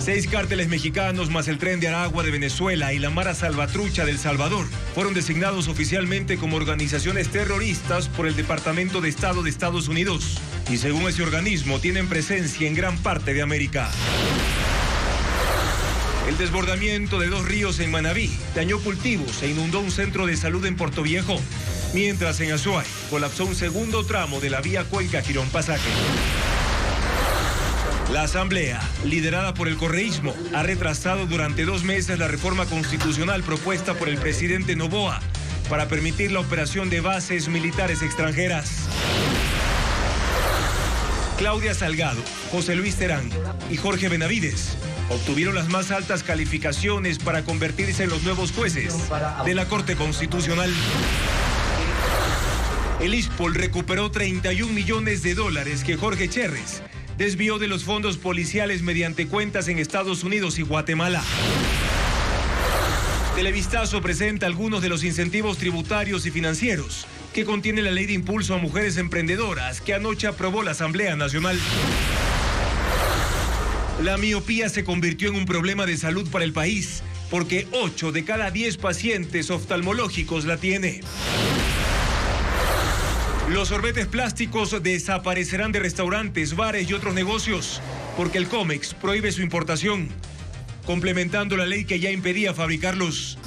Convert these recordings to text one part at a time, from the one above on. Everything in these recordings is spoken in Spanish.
6 cárteles mexicanos más el Tren de Aragua de Venezuela y la Mara Salvatrucha de El Salvador fueron designados oficialmente como organizaciones terroristas por el Departamento de Estado de Estados Unidos. Y según ese organismo, tienen presencia en gran parte de América. El desbordamiento de 2 ríos en Manabí dañó cultivos e inundó un centro de salud en Portoviejo, mientras en Azuay colapsó un segundo tramo de la vía Cuenca-Girón Pasaje. La Asamblea, liderada por el correísmo, ha retrasado durante 2 meses la reforma constitucional propuesta por el presidente Noboa para permitir la operación de bases militares extranjeras. Claudia Salgado, José Luis Terán y Jorge Benavides obtuvieron las más altas calificaciones para convertirse en los nuevos jueces de la Corte Constitucional. El ISPOL recuperó $31 millones que Jorge Cherres desvió de los fondos policiales mediante cuentas en Estados Unidos y Guatemala. Televistazo presenta algunos de los incentivos tributarios y financieros que contiene la Ley de Impulso a Mujeres Emprendedoras que anoche aprobó la Asamblea Nacional. La miopía se convirtió en un problema de salud para el país porque 8 de cada 10 pacientes oftalmológicos la tiene. Los sorbetes plásticos desaparecerán de restaurantes, bares y otros negocios porque el COMEX prohíbe su importación, complementando la ley que ya impedía fabricarlos.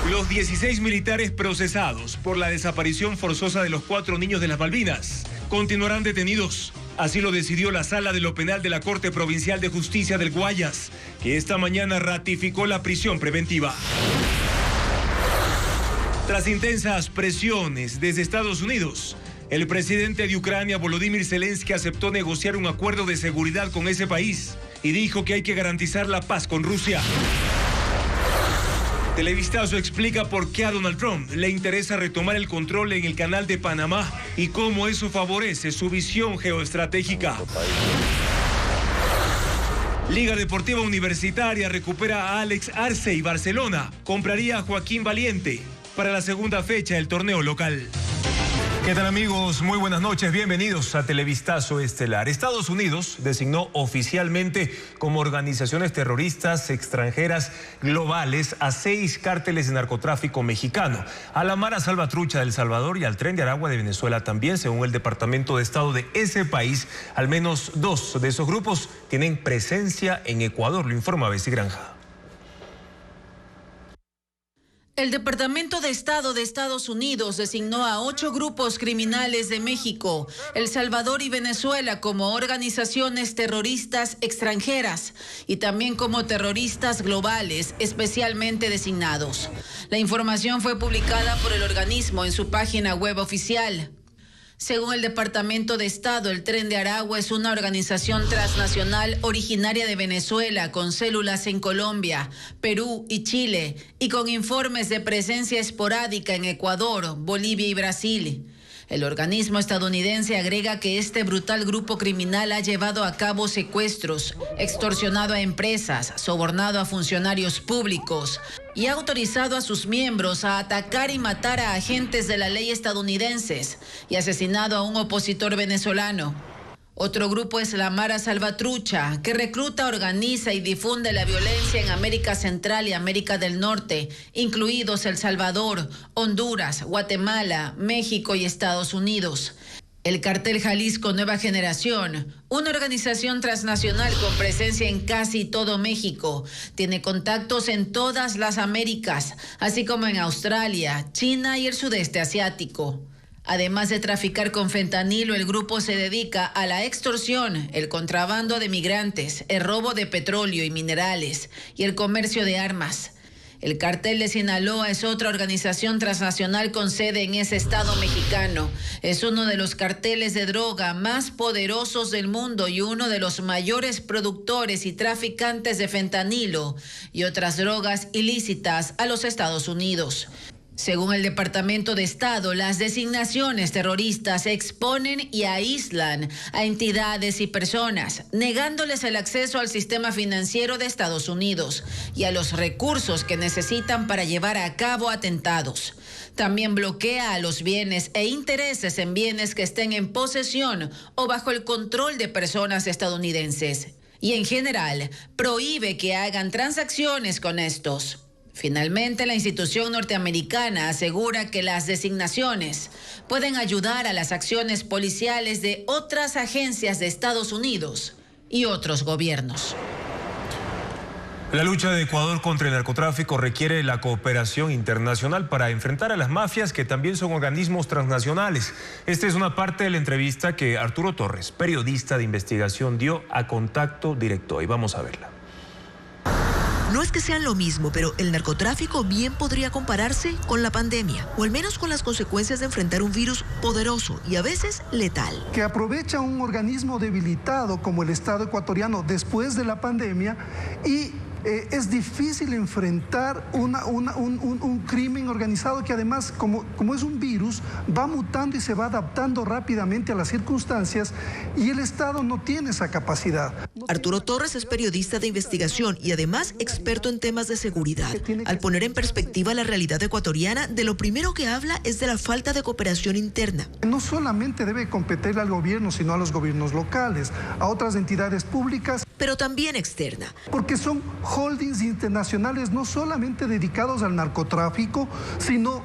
Los 16 militares procesados por la desaparición forzosa de los 4 niños de las Malvinas continuarán detenidos. Así lo decidió la Sala de lo Penal de la Corte Provincial de Justicia del Guayas, que esta mañana ratificó la prisión preventiva. Tras intensas presiones desde Estados Unidos, el presidente de Ucrania, Volodymyr Zelensky, aceptó negociar un acuerdo de seguridad con ese país y dijo que hay que garantizar la paz con Rusia. Televistazo explica por qué a Donald Trump le interesa retomar el control en el Canal de Panamá y cómo eso favorece su visión geoestratégica. Liga Deportiva Universitaria recupera a Alex Arce y Barcelona compraría a Joaquín Valiente para la segunda fecha del torneo local. ¿Qué tal, amigos? Muy buenas noches, bienvenidos a Televistazo Estelar. Estados Unidos designó oficialmente como organizaciones terroristas extranjeras globales a 6 cárteles de narcotráfico mexicano, a la Mara Salvatrucha de El Salvador y al Tren de Aragua de Venezuela también. Según el Departamento de Estado de ese país, al menos 2 de esos grupos tienen presencia en Ecuador, lo informa Bessie Granja. El Departamento de Estado de Estados Unidos designó a 8 grupos criminales de México, El Salvador y Venezuela como organizaciones terroristas extranjeras y también como terroristas globales especialmente designados. La información fue publicada por el organismo en su página web oficial. Según el Departamento de Estado, el Tren de Aragua es una organización transnacional originaria de Venezuela con células en Colombia, Perú y Chile y con informes de presencia esporádica en Ecuador, Bolivia y Brasil. El organismo estadounidense agrega que este brutal grupo criminal ha llevado a cabo secuestros, extorsionado a empresas, sobornado a funcionarios públicos y ha autorizado a sus miembros a atacar y matar a agentes de la ley estadounidenses y asesinado a un opositor venezolano. Otro grupo es la Mara Salvatrucha, que recluta, organiza y difunde la violencia en América Central y América del Norte, incluidos El Salvador, Honduras, Guatemala, México y Estados Unidos. El Cartel Jalisco Nueva Generación, una organización transnacional con presencia en casi todo México, tiene contactos en todas las Américas, así como en Australia, China y el sudeste asiático. Además de traficar con fentanilo, el grupo se dedica a la extorsión, el contrabando de migrantes, el robo de petróleo y minerales y el comercio de armas. El Cartel de Sinaloa es otra organización transnacional con sede en ese estado mexicano. Es uno de los carteles de droga más poderosos del mundo y uno de los mayores productores y traficantes de fentanilo y otras drogas ilícitas a los Estados Unidos. Según el Departamento de Estado, las designaciones terroristas exponen y aíslan a entidades y personas, negándoles el acceso al sistema financiero de Estados Unidos y a los recursos que necesitan para llevar a cabo atentados. También bloquea a los bienes e intereses en bienes que estén en posesión o bajo el control de personas estadounidenses. y en general prohíbe que hagan transacciones con estos. Finalmente, la institución norteamericana asegura que las designaciones pueden ayudar a las acciones policiales de otras agencias de Estados Unidos y otros gobiernos. La lucha de Ecuador contra el narcotráfico requiere la cooperación internacional para enfrentar a las mafias, que también son organismos transnacionales. Esta es una parte de la entrevista que Arturo Torres, periodista de investigación, dio a Contacto Directo. Y vamos a verla. No es que sean lo mismo, pero el narcotráfico bien podría compararse con la pandemia, o al menos con las consecuencias de enfrentar un virus poderoso y a veces letal. Que aprovecha un organismo debilitado como el Estado ecuatoriano después de la pandemia y es difícil enfrentar un crimen organizado que además, como es un virus, va mutando y se va adaptando rápidamente a las circunstancias y el Estado no tiene esa capacidad. Arturo Torres es periodista de investigación y además experto en temas de seguridad. Al poner en perspectiva la realidad ecuatoriana, de lo primero que habla es de la falta de cooperación interna. No solamente debe competir al gobierno, sino a los gobiernos locales, a otras entidades públicas, pero también externa. Porque son holdings internacionales no solamente dedicados al narcotráfico, sino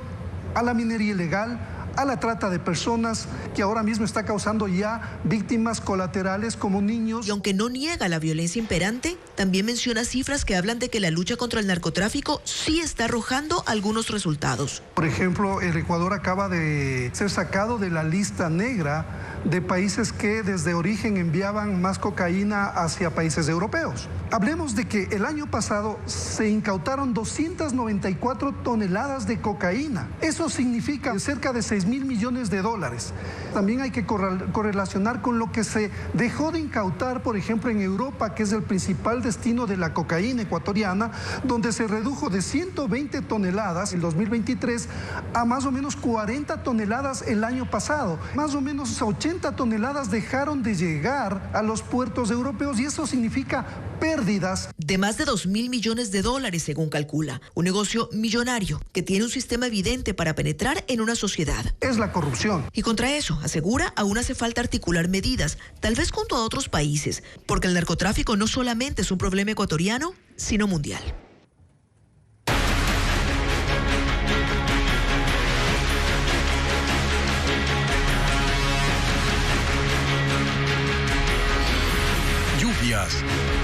a la minería ilegal, a la trata de personas, que ahora mismo está causando ya víctimas colaterales como niños. Y aunque no niega la violencia imperante, también menciona cifras que hablan de que la lucha contra el narcotráfico sí está arrojando algunos resultados. Por ejemplo, el Ecuador acaba de ser sacado de la lista negra de países que desde origen enviaban más cocaína hacia países europeos. Hablemos de que el año pasado se incautaron 294 toneladas de cocaína. Eso significa cerca de 6.000 millones de dólares. También hay que correlacionar con lo que se dejó de incautar, por ejemplo, en Europa, que es el principal destino de la cocaína ecuatoriana, donde se redujo de 120 toneladas en 2023 a más o menos 40 toneladas el año pasado. Más o menos 80 toneladas dejaron de llegar a los puertos europeos y eso significa pérdidas de más de 2.000 millones de dólares, según calcula. Un negocio millonario que tiene un sistema evidente para penetrar en una sociedad. Es la corrupción. Y contra eso, asegura, aún hace falta articular medidas, tal vez junto a otros países, porque el narcotráfico no solamente es un problema ecuatoriano, sino mundial.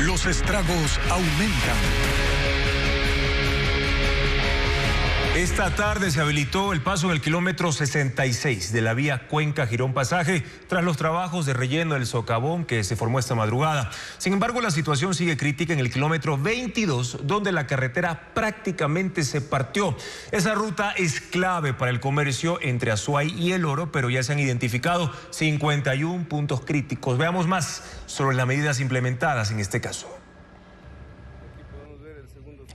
Los estragos aumentan. Esta tarde se habilitó el paso en el kilómetro 66 de la vía Cuenca-Girón Pasaje tras los trabajos de relleno del socavón que se formó esta madrugada. Sin embargo, la situación sigue crítica en el kilómetro 22, donde la carretera prácticamente se partió. Esa ruta es clave para el comercio entre Azuay y El Oro, pero ya se han identificado 51 puntos críticos. Veamos más sobre las medidas implementadas en este caso.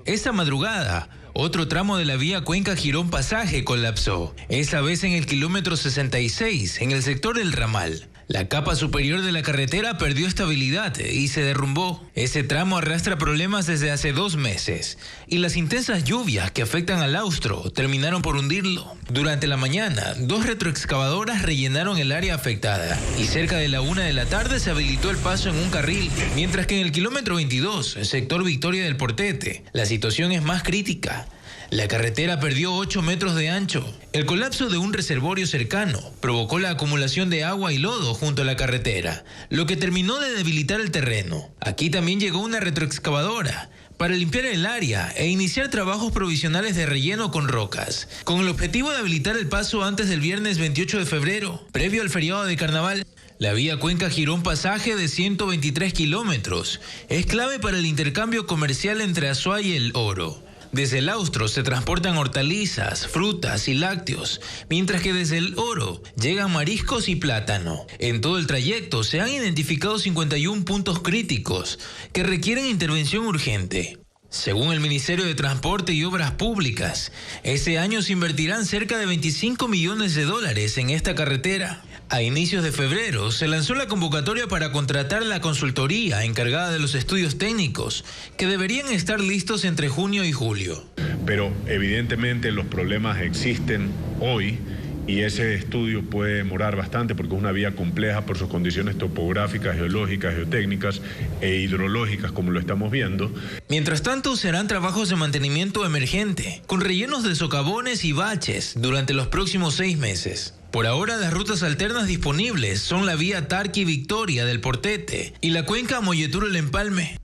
Esta madrugada, otro tramo de la vía Cuenca-Girón Pasaje colapsó, esta vez en el kilómetro 66, en el sector del ramal. La capa superior de la carretera perdió estabilidad y se derrumbó. Ese tramo arrastra problemas desde hace 2 meses y las intensas lluvias que afectan al austro terminaron por hundirlo. Durante la mañana, 2 retroexcavadoras rellenaron el área afectada y cerca de la 1 de la tarde se habilitó el paso en un carril, mientras que en el kilómetro 22, el sector Victoria del Portete, la situación es más crítica. La carretera perdió 8 metros de ancho. El colapso de un reservorio cercano provocó la acumulación de agua y lodo junto a la carretera, lo que terminó de debilitar el terreno. Aquí también llegó una retroexcavadora para limpiar el área e iniciar trabajos provisionales de relleno con rocas, con el objetivo de habilitar el paso antes del viernes 28 de febrero, previo al feriado de carnaval. La vía Cuenca-Girón Pasaje de 123 kilómetros es clave para el intercambio comercial entre Azuay y El Oro. Desde el austro se transportan hortalizas, frutas y lácteos, mientras que desde El Oro llegan mariscos y plátano. En todo el trayecto se han identificado 51 puntos críticos que requieren intervención urgente. Según el Ministerio de Transporte y Obras Públicas, este año se invertirán cerca de 25 millones de dólares en esta carretera. A inicios de febrero se lanzó la convocatoria para contratar la consultoría encargada de los estudios técnicos, que deberían estar listos entre junio y julio. Pero evidentemente los problemas existen hoy y ese estudio puede demorar bastante porque es una vía compleja por sus condiciones topográficas, geológicas, geotécnicas e hidrológicas, como lo estamos viendo. Mientras tanto, serán trabajos de mantenimiento emergente, con rellenos de socavones y baches durante los próximos 6 meses. Por ahora, las rutas alternas disponibles son la vía Tarqui-Victoria del Portete y la cuenca Molleturo-El Empalme.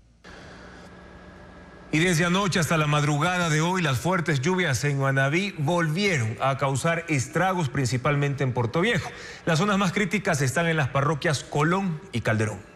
Y desde anoche hasta la madrugada de hoy, las fuertes lluvias en Manabí volvieron a causar estragos, principalmente en Puerto Viejo. Las zonas más críticas están en las parroquias Colón y Calderón.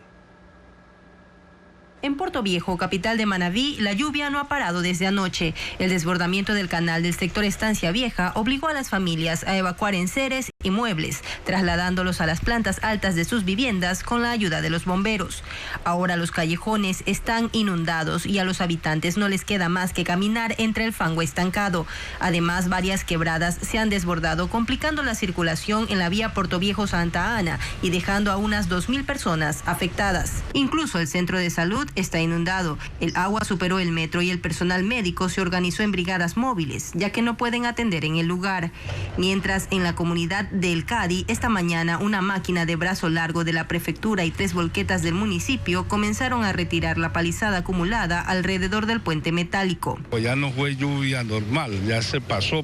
En Puerto Viejo, capital de Manabí, la lluvia no ha parado desde anoche. El desbordamiento del canal del sector Estancia Vieja obligó a las familias a evacuar enseres y muebles, trasladándolos a las plantas altas de sus viviendas con la ayuda de los bomberos. Ahora los callejones están inundados y a los habitantes no les queda más que caminar entre el fango estancado. Además, varias quebradas se han desbordado, complicando la circulación en la vía Puerto Viejo-Santa Ana y dejando a unas 2.000 personas afectadas. Incluso el centro de salud está inundado. El agua superó el metro y el personal médico se organizó en brigadas móviles, ya que no pueden atender en el lugar. Mientras en la comunidad del Cadi, esta mañana una máquina de brazo largo de la prefectura y 3 volquetas del municipio comenzaron a retirar la palizada acumulada alrededor del puente metálico. Pues ya no fue lluvia normal, ya se pasó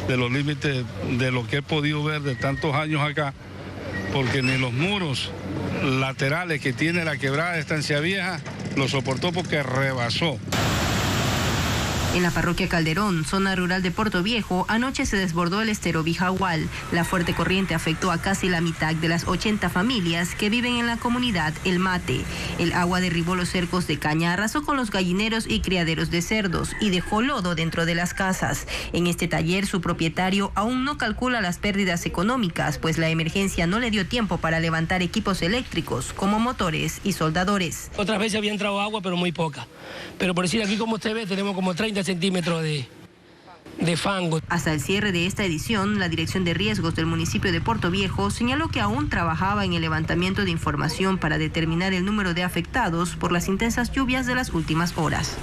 de los límites de lo que he podido ver de tantos años acá, porque ni los muros laterales que tiene la quebrada de Estancia Vieja lo soportó porque rebasó. En la parroquia Calderón, zona rural de Puerto Viejo, anoche se desbordó el estero Bijahual. La fuerte corriente afectó a casi la mitad de las 80 familias que viven en la comunidad El Mate. El agua derribó los cercos de caña, arrasó con los gallineros y criaderos de cerdos y dejó lodo dentro de las casas. En este taller, su propietario aún no calcula las pérdidas económicas, pues la emergencia no le dio tiempo para levantar equipos eléctricos como motores y soldadores. Otras veces había entrado agua, pero muy poca. Pero por decir aquí, como usted ve, tenemos como 30 centímetros de fango. Hasta el cierre de esta edición, la Dirección de Riesgos del municipio de Puerto Viejo señaló que aún trabajaba en el levantamiento de información para determinar el número de afectados por las intensas lluvias de las últimas horas.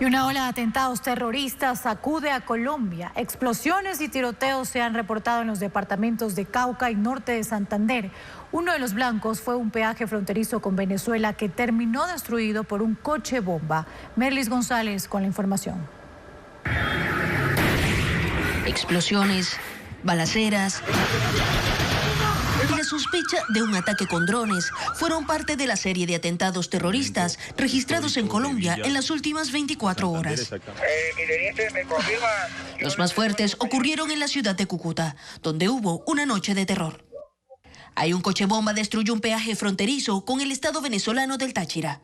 Y una ola de atentados terroristas sacude a Colombia. Explosiones y tiroteos se han reportado en los departamentos de Cauca y norte de Santander. Uno de los blancos fue un peaje fronterizo con Venezuela que terminó destruido por un coche bomba. Merlis González con la información. Explosiones, balaceras y la sospecha de un ataque con drones fueron parte de la serie de atentados terroristas registrados en Colombia en las últimas 24 horas. Los más fuertes ocurrieron en la ciudad de Cúcuta, donde hubo una noche de terror. Ahí un coche bomba destruyó un peaje fronterizo con el estado venezolano del Táchira.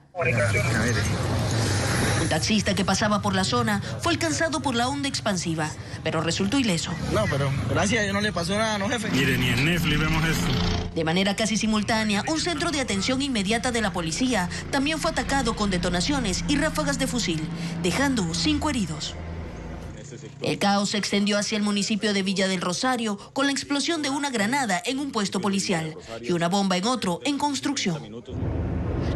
Un taxista que pasaba por la zona fue alcanzado por la onda expansiva, pero resultó ileso. No, pero gracias a Dios no le pasó nada, ¿no, jefe? Mire, ni en Netflix vemos esto. De manera casi simultánea, un centro de atención inmediata de la policía también fue atacado con detonaciones y ráfagas de fusil, dejando 5 heridos. El caos se extendió hacia el municipio de Villa del Rosario con la explosión de una granada en un puesto policial y una bomba en otro en construcción.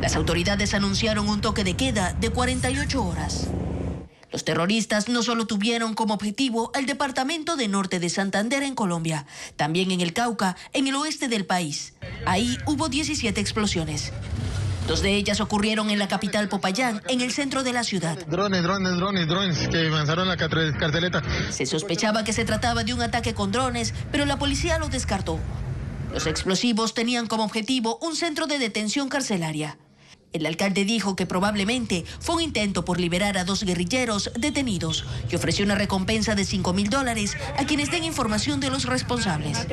Las autoridades anunciaron un toque de queda de 48 horas. Los terroristas no solo tuvieron como objetivo el departamento de norte de Santander en Colombia, también en el Cauca, en el oeste del país. Ahí hubo 17 explosiones. 2 de ellas ocurrieron en la capital Popayán, en el centro de la ciudad. Drones que lanzaron la carteleta. Se sospechaba que se trataba de un ataque con drones, pero la policía lo descartó. Los explosivos tenían como objetivo un centro de detención carcelaria. El alcalde dijo que probablemente fue un intento por liberar a 2 guerrilleros detenidos y ofreció una recompensa de $5.000 a quienes den información de los responsables.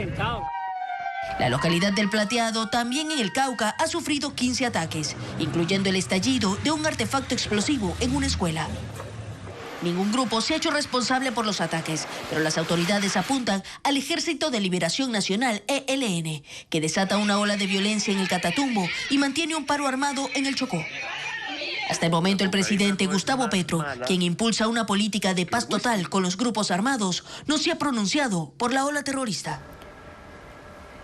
La localidad del Plateado, también en el Cauca, ha sufrido 15 ataques, incluyendo el estallido de un artefacto explosivo en una escuela. Ningún grupo se ha hecho responsable por los ataques, pero las autoridades apuntan al Ejército de Liberación Nacional, ELN, que desata una ola de violencia en el Catatumbo y mantiene un paro armado en el Chocó. Hasta el momento, el presidente Gustavo Petro, quien impulsa una política de paz total con los grupos armados, no se ha pronunciado por la ola terrorista.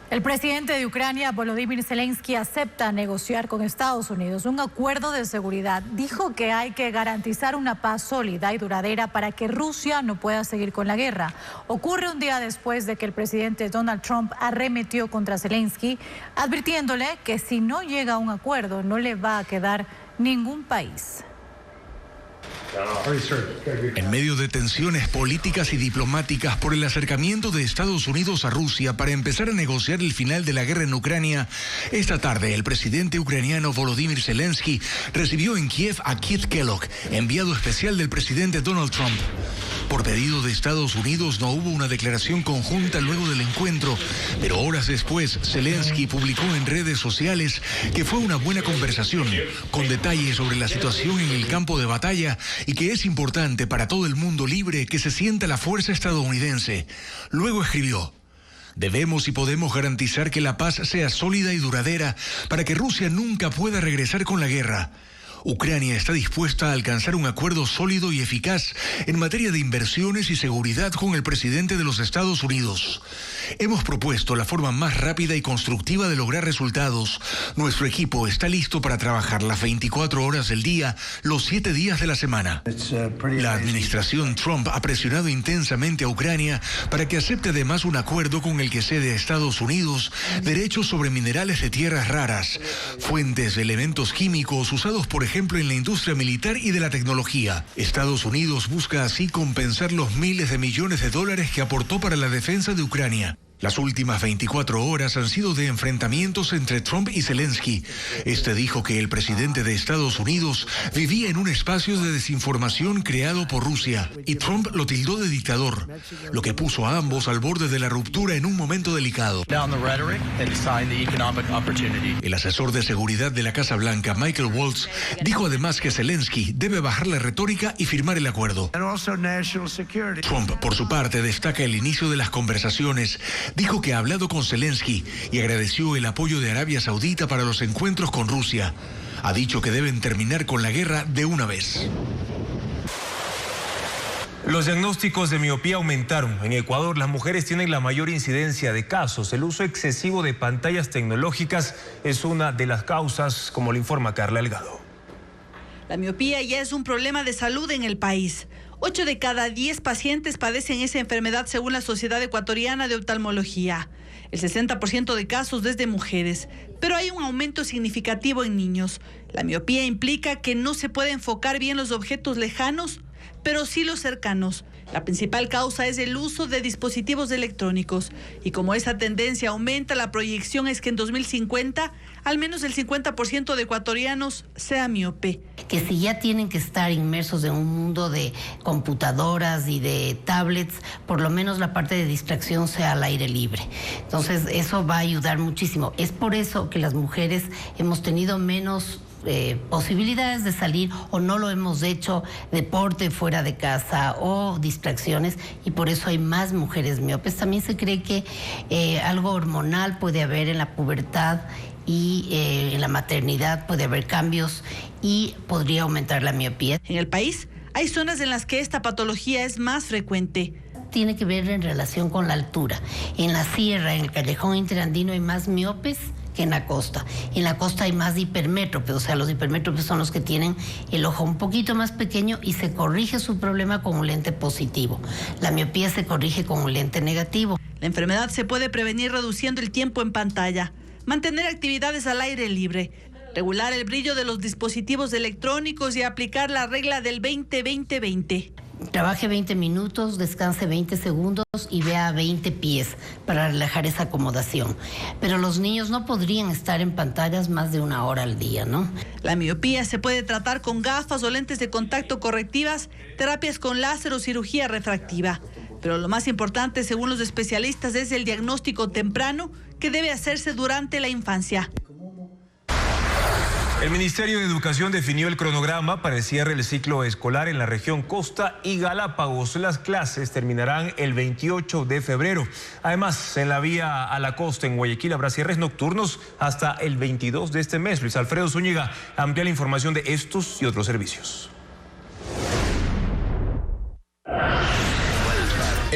El presidente de Ucrania, Volodymyr Zelensky, acepta negociar con Estados Unidos un acuerdo de seguridad. Dijo que hay que garantizar una paz sólida y duradera para que Rusia no pueda seguir con la guerra. Ocurre un día después de que el presidente Donald Trump arremetió contra Zelensky, advirtiéndole que si no llega a un acuerdo no le va a quedar ningún país. En medio de tensiones políticas y diplomáticas por el acercamiento de Estados Unidos a Rusia para empezar a negociar el final de la guerra en Ucrania, esta tarde el presidente ucraniano Volodymyr Zelensky recibió en Kiev a Keith Kellogg, enviado especial del presidente Donald Trump. Por pedido de Estados Unidos no hubo una declaración conjunta luego del encuentro, pero horas después Zelensky publicó en redes sociales que fue una buena conversación, con detalles sobre la situación en el campo de batalla y que es importante para todo el mundo libre que se sienta la fuerza estadounidense. Luego escribió: debemos y podemos garantizar que la paz sea sólida y duradera para que Rusia nunca pueda regresar con la guerra. Ucrania está dispuesta a alcanzar un acuerdo sólido y eficaz en materia de inversiones y seguridad con el presidente de los Estados Unidos. Hemos propuesto la forma más rápida y constructiva de lograr resultados. Nuestro equipo está listo para trabajar las 24 horas del día, los 7 días de la semana. La administración Trump ha presionado intensamente a Ucrania para que acepte además un acuerdo con el que cede a Estados Unidos derechos sobre minerales de tierras raras, fuentes de elementos químicos usados por ejemplo en la industria militar y de la tecnología. Estados Unidos busca así compensar los miles de millones de dólares que aportó para la defensa de Ucrania. Las últimas 24 horas han sido de enfrentamientos entre Trump y Zelensky. Este dijo que el presidente de Estados Unidos vivía en un espacio de desinformación creado por Rusia y Trump lo tildó de dictador, lo que puso a ambos al borde de la ruptura en un momento delicado. El asesor de seguridad de la Casa Blanca, Michael Waltz, dijo además que Zelensky debe bajar la retórica y firmar el acuerdo. Trump, por su parte, destaca el inicio de las conversaciones. Dijo que ha hablado con Zelensky y agradeció el apoyo de Arabia Saudita para los encuentros con Rusia. Ha dicho que deben terminar con la guerra de una vez. Los diagnósticos de miopía aumentaron. En Ecuador, las mujeres tienen la mayor incidencia de casos. El uso excesivo de pantallas tecnológicas es una de las causas, como lo informa Carla Delgado. La miopía ya es un problema de salud en el país. 8 de cada 10 pacientes padecen esa enfermedad según la Sociedad Ecuatoriana de Oftalmología. El 60% de casos desde mujeres, pero hay un aumento significativo en niños. La miopía implica que no se puede enfocar bien los objetos lejanos, pero sí los cercanos. La principal causa es el uso de dispositivos electrónicos. Y como esa tendencia aumenta, la proyección es que en 2050 al menos el 50% de ecuatorianos sea miope. Que si ya tienen que estar inmersos en un mundo de computadoras y de tablets, por lo menos la parte de distracción sea al aire libre. Entonces eso va a ayudar muchísimo. Es por eso que las mujeres hemos tenido menos posibilidades de salir o no lo hemos hecho, deporte fuera de casa o distracciones, y por eso hay más mujeres miopes. También se cree que algo hormonal puede haber en la pubertad y en la maternidad puede haber cambios y podría aumentar la miopía. En el país hay zonas en las que esta patología es más frecuente. Tiene que ver en relación con la altura. En la sierra, en el callejón interandino hay más miopes que en la costa. En la costa hay más hipermétropes, o sea, los hipermétropes son los que tienen el ojo un poquito más pequeño y se corrige su problema con un lente positivo. La miopía se corrige con un lente negativo. La enfermedad se puede prevenir reduciendo el tiempo en pantalla, mantener actividades al aire libre, regular el brillo de los dispositivos electrónicos y aplicar la regla del 20-20-20. Trabaje 20 minutos, descanse 20 segundos y vea 20 pies para relajar esa acomodación. Pero los niños no podrían estar en pantallas más de 1 hora al día, ¿no? La miopía se puede tratar con gafas o lentes de contacto correctivas, terapias con láser o cirugía refractiva. Pero lo más importante, según los especialistas, es el diagnóstico temprano que debe hacerse durante la infancia. El Ministerio de Educación definió el cronograma para el cierre del ciclo escolar en la región Costa y Galápagos. Las clases terminarán el 28 de febrero. Además, en la vía a la costa en Guayaquil habrá cierres nocturnos hasta el 22 de este mes. Luis Alfredo Zúñiga amplía la información de estos y otros servicios.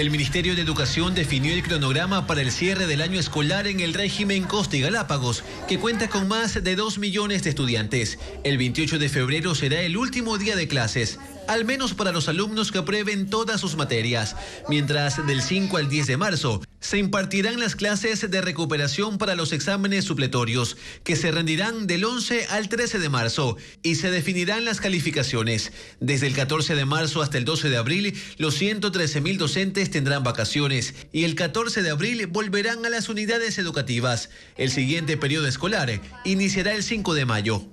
El Ministerio de Educación definió el cronograma para el cierre del año escolar en el régimen Costa y Galápagos, que cuenta con más de 2 millones de estudiantes. El 28 de febrero será el último día de clases, al menos para los alumnos que aprueben todas sus materias, mientras del 5 al 10 de marzo se impartirán las clases de recuperación para los exámenes supletorios, que se rendirán del 11 al 13 de marzo y se definirán las calificaciones. Desde el 14 de marzo hasta el 12 de abril, los 113.000 docentes tendrán vacaciones y el 14 de abril volverán a las unidades educativas. El siguiente periodo escolar iniciará el 5 de mayo.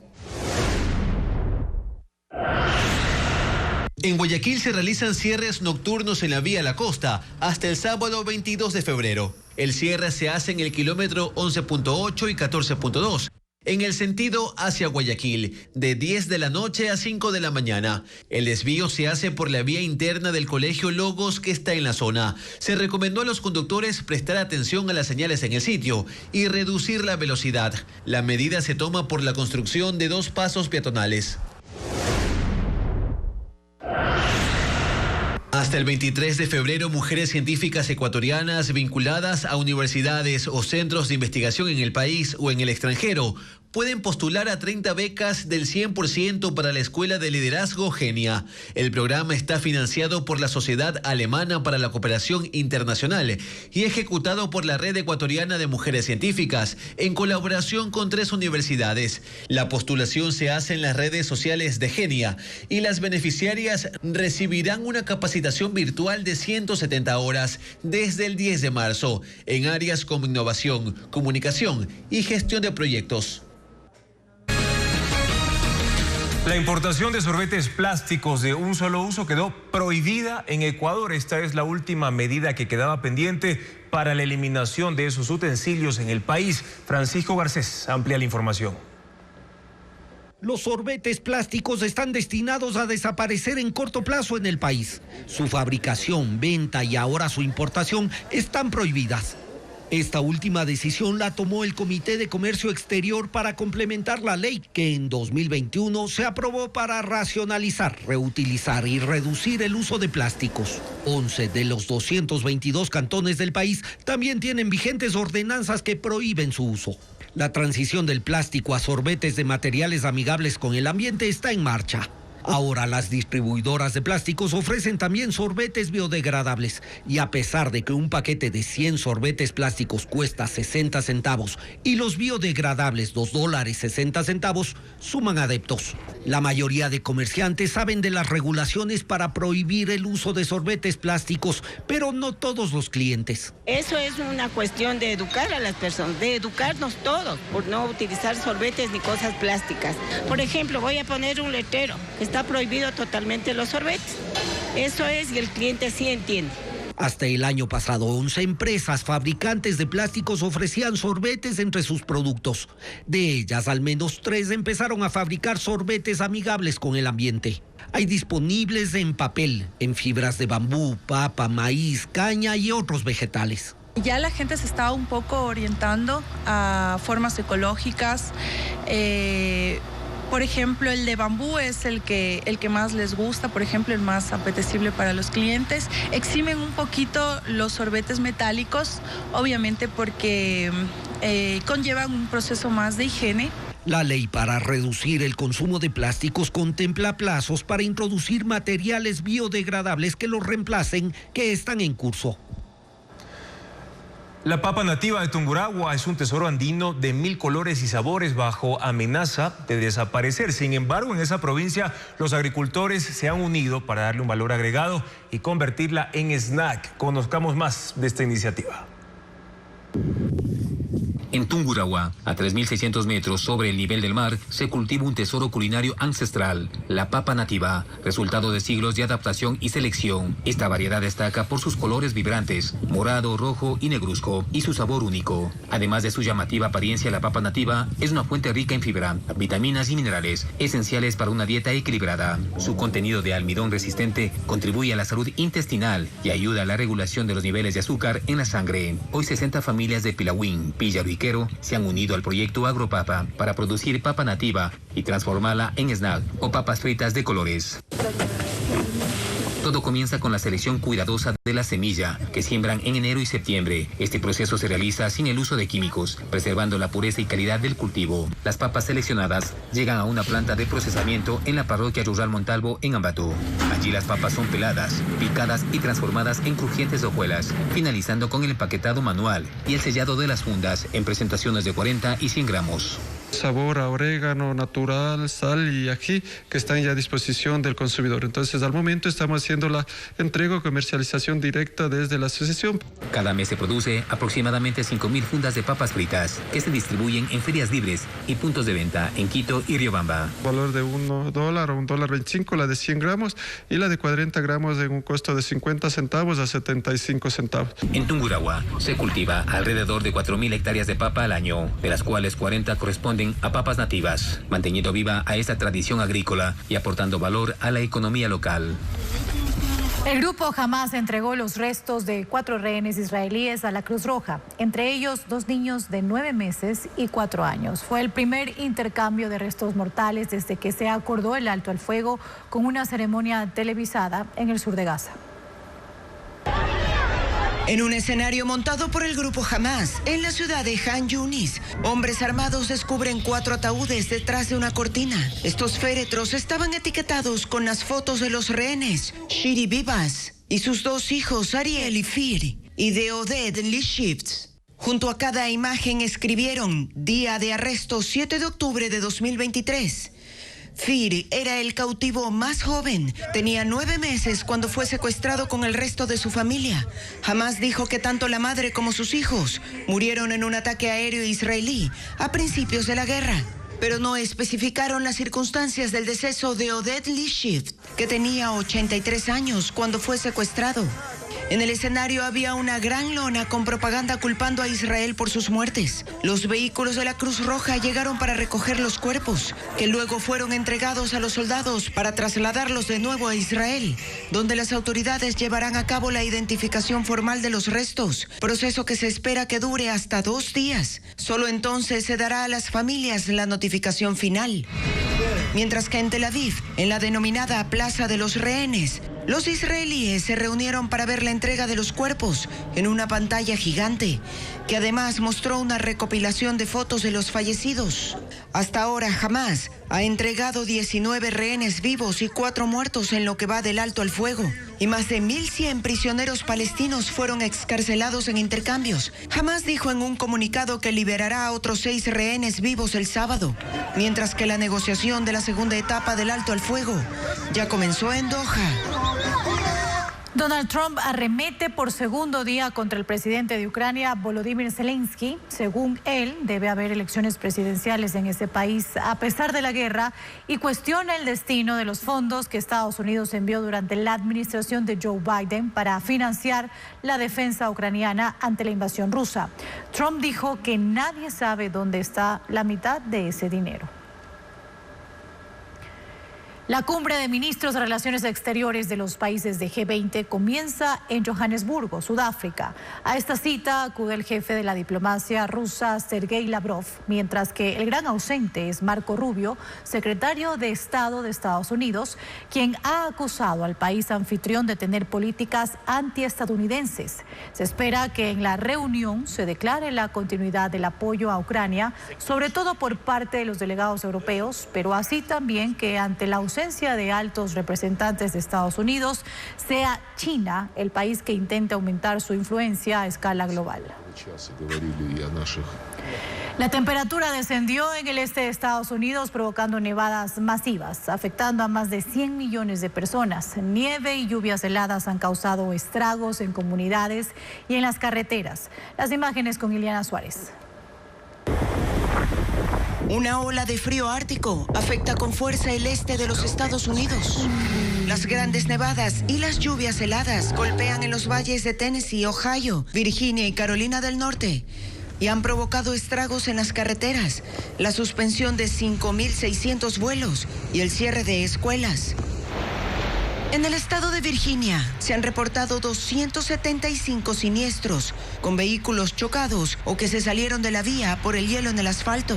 En Guayaquil se realizan cierres nocturnos en la vía La Costa hasta el sábado 22 de febrero. El cierre se hace en el kilómetro 11.8 y 14.2. En el sentido hacia Guayaquil, de 10 de la noche a 5 de la mañana. El desvío se hace por la vía interna del Colegio Logos, que está en la zona. Se recomendó a los conductores prestar atención a las señales en el sitio y reducir la velocidad. La medida se toma por la construcción de 2 pasos peatonales. Hasta el 23 de febrero, mujeres científicas ecuatorianas vinculadas a universidades o centros de investigación en el país o en el extranjero pueden postular a 30 becas del 100% para la Escuela de Liderazgo Genia. El programa está financiado por la Sociedad Alemana para la Cooperación Internacional y ejecutado por la Red Ecuatoriana de Mujeres Científicas en colaboración con 3 universidades. La postulación se hace en las redes sociales de Genia y las beneficiarias recibirán una capacitación virtual de 170 horas desde el 10 de marzo en áreas como innovación, comunicación y gestión de proyectos. La importación de sorbetes plásticos de un solo uso quedó prohibida en Ecuador. Esta es la última medida que quedaba pendiente para la eliminación de esos utensilios en el país. Francisco Garcés amplía la información. Los sorbetes plásticos están destinados a desaparecer en corto plazo en el país. Su fabricación, venta y ahora su importación están prohibidas. Esta última decisión la tomó el Comité de Comercio Exterior para complementar la ley que en 2021 se aprobó para racionalizar, reutilizar y reducir el uso de plásticos. 11 de los 222 cantones del país también tienen vigentes ordenanzas que prohíben su uso. La transición del plástico a sorbetes de materiales amigables con el ambiente está en marcha. Ahora las distribuidoras de plásticos ofrecen también sorbetes biodegradables y a pesar de que un paquete de 100 sorbetes plásticos cuesta 60 centavos y los biodegradables $2.60, suman adeptos. La mayoría de comerciantes saben de las regulaciones para prohibir el uso de sorbetes plásticos, pero no todos los clientes. Eso es una cuestión de educar a las personas, de educarnos todos por no utilizar sorbetes ni cosas plásticas. Por ejemplo, voy a poner un letrero. Está prohibido totalmente los sorbetes. Eso es, y el cliente sí entiende. Hasta el año pasado, 11 empresas fabricantes de plásticos ofrecían sorbetes entre sus productos. De ellas, al menos 3 empezaron a fabricar sorbetes amigables con el ambiente. Hay disponibles en papel, en fibras de bambú, papa, maíz, caña y otros vegetales. Ya la gente se está un poco orientando a formas ecológicas. Por ejemplo, el de bambú es el que más les gusta, por ejemplo, el más apetecible para los clientes. Eximen un poquito los sorbetes metálicos, obviamente porque conllevan un proceso más de higiene. La ley para reducir el consumo de plásticos contempla plazos para introducir materiales biodegradables que los reemplacen, que están en curso. La papa nativa de Tungurahua es un tesoro andino de 1000 colores y sabores bajo amenaza de desaparecer. Sin embargo, en esa provincia los agricultores se han unido para darle un valor agregado y convertirla en snack. Conozcamos más de esta iniciativa. En Tungurahua, a 3.600 metros sobre el nivel del mar, se cultiva un tesoro culinario ancestral, la papa nativa, resultado de siglos de adaptación y selección. Esta variedad destaca por sus colores vibrantes, morado, rojo y negruzco, y su sabor único. Además de su llamativa apariencia, la papa nativa es una fuente rica en fibra, vitaminas y minerales, esenciales para una dieta equilibrada. Su contenido de almidón resistente contribuye a la salud intestinal y ayuda a la regulación de los niveles de azúcar en la sangre. Hoy 60 familias de Pilahuín, Píllaro y se han unido al proyecto Agropapa para producir papa nativa y transformarla en snack o papas fritas de colores. Todo comienza con la selección cuidadosa de la semilla, que siembran en enero y septiembre. Este proceso se realiza sin el uso de químicos, preservando la pureza y calidad del cultivo. Las papas seleccionadas llegan a una planta de procesamiento en la parroquia rural Montalvo, en Ambato. Allí las papas son peladas, picadas y transformadas en crujientes hojuelas, finalizando con el empaquetado manual y el sellado de las fundas en presentaciones de 40 y 100 gramos. Sabor a orégano natural, sal y ají que están ya a disposición del consumidor. Entonces, al momento estamos haciendo la entrega o comercialización directa desde la asociación. Cada mes se produce aproximadamente 5.000 fundas de papas fritas que se distribuyen en ferias libres y puntos de venta en Quito y Riobamba. Valor de $1 o $1.25, la de 100 gramos y la de 40 gramos en un costo de 50 centavos a 75 centavos. En Tungurahua se cultiva alrededor de 4.000 hectáreas de papa al año, de las cuales 40 corresponden a papas nativas, manteniendo viva a esta tradición agrícola y aportando valor a la economía local. El grupo Hamas entregó los restos de 4 rehenes israelíes a la Cruz Roja, entre ellos 2 niños de 9 meses y 4 años. Fue el primer intercambio de restos mortales desde que se acordó el alto al fuego con una ceremonia televisada en el sur de Gaza. En un escenario montado por el grupo Hamas, en la ciudad de Han Yunis, hombres armados descubren 4 ataúdes detrás de una cortina. Estos féretros estaban etiquetados con las fotos de los rehenes, Shiri Vivas y sus 2 hijos, Ariel y Fir, y de Oded Lishifts. Junto a cada imagen escribieron: día de arresto 7 de octubre de 2023. Fir era el cautivo más joven. Tenía 9 meses cuando fue secuestrado con el resto de su familia. Hamas dijo que tanto la madre como sus hijos murieron en un ataque aéreo israelí a principios de la guerra. Pero no especificaron las circunstancias del deceso de Oded Lishift, que tenía 83 años cuando fue secuestrado. En el escenario había una gran lona con propaganda culpando a Israel por sus muertes. Los vehículos de la Cruz Roja llegaron para recoger los cuerpos, que luego fueron entregados a los soldados para trasladarlos de nuevo a Israel, donde las autoridades llevarán a cabo la identificación formal de los restos, proceso que se espera que dure hasta 2 días. Solo entonces se dará a las familias la notificación final. Mientras que en Tel Aviv, en la denominada Plaza de los Rehenes, los israelíes se reunieron para ver la entrega de los cuerpos en una pantalla gigante, que además mostró una recopilación de fotos de los fallecidos. Hasta ahora, Hamas ha entregado 19 rehenes vivos y 4 muertos en lo que va del alto al fuego, y más de 1.100 prisioneros palestinos fueron excarcelados en intercambios. Hamas dijo en un comunicado que liberará a otros 6 rehenes vivos el sábado, mientras que la negociación de la segunda etapa del alto al fuego ya comenzó en Doha. Donald Trump arremete por segundo día contra el presidente de Ucrania, Volodymyr Zelensky. Según él, debe haber elecciones presidenciales en ese país a pesar de la guerra, y cuestiona el destino de los fondos que Estados Unidos envió durante la administración de Joe Biden para financiar la defensa ucraniana ante la invasión rusa. Trump dijo que nadie sabe dónde está la mitad de ese dinero. La cumbre de ministros de Relaciones Exteriores de los países de G20 comienza en Johannesburgo, Sudáfrica. A esta cita acude el jefe de la diplomacia rusa, Sergei Lavrov, mientras que el gran ausente es Marco Rubio, secretario de Estado de Estados Unidos, quien ha acusado al país anfitrión de tener políticas antiestadounidenses. Se espera que en la reunión se declare la continuidad del apoyo a Ucrania, sobre todo por parte de los delegados europeos, pero así también que ante la ausencia de altos representantes de Estados Unidos, sea China el país que intente aumentar su influencia a escala global. La temperatura descendió en el este de Estados Unidos, provocando nevadas masivas, afectando a más de 100 millones de personas. Nieve y lluvias heladas han causado estragos en comunidades y en las carreteras. Las imágenes con Ileana Suárez. Una ola de frío ártico afecta con fuerza el este de los Estados Unidos. Las grandes nevadas y las lluvias heladas golpean en los valles de Tennessee, Ohio, Virginia y Carolina del Norte y han provocado estragos en las carreteras, la suspensión de 5.600 vuelos y el cierre de escuelas. En el estado de Virginia se han reportado 275 siniestros con vehículos chocados o que se salieron de la vía por el hielo en el asfalto.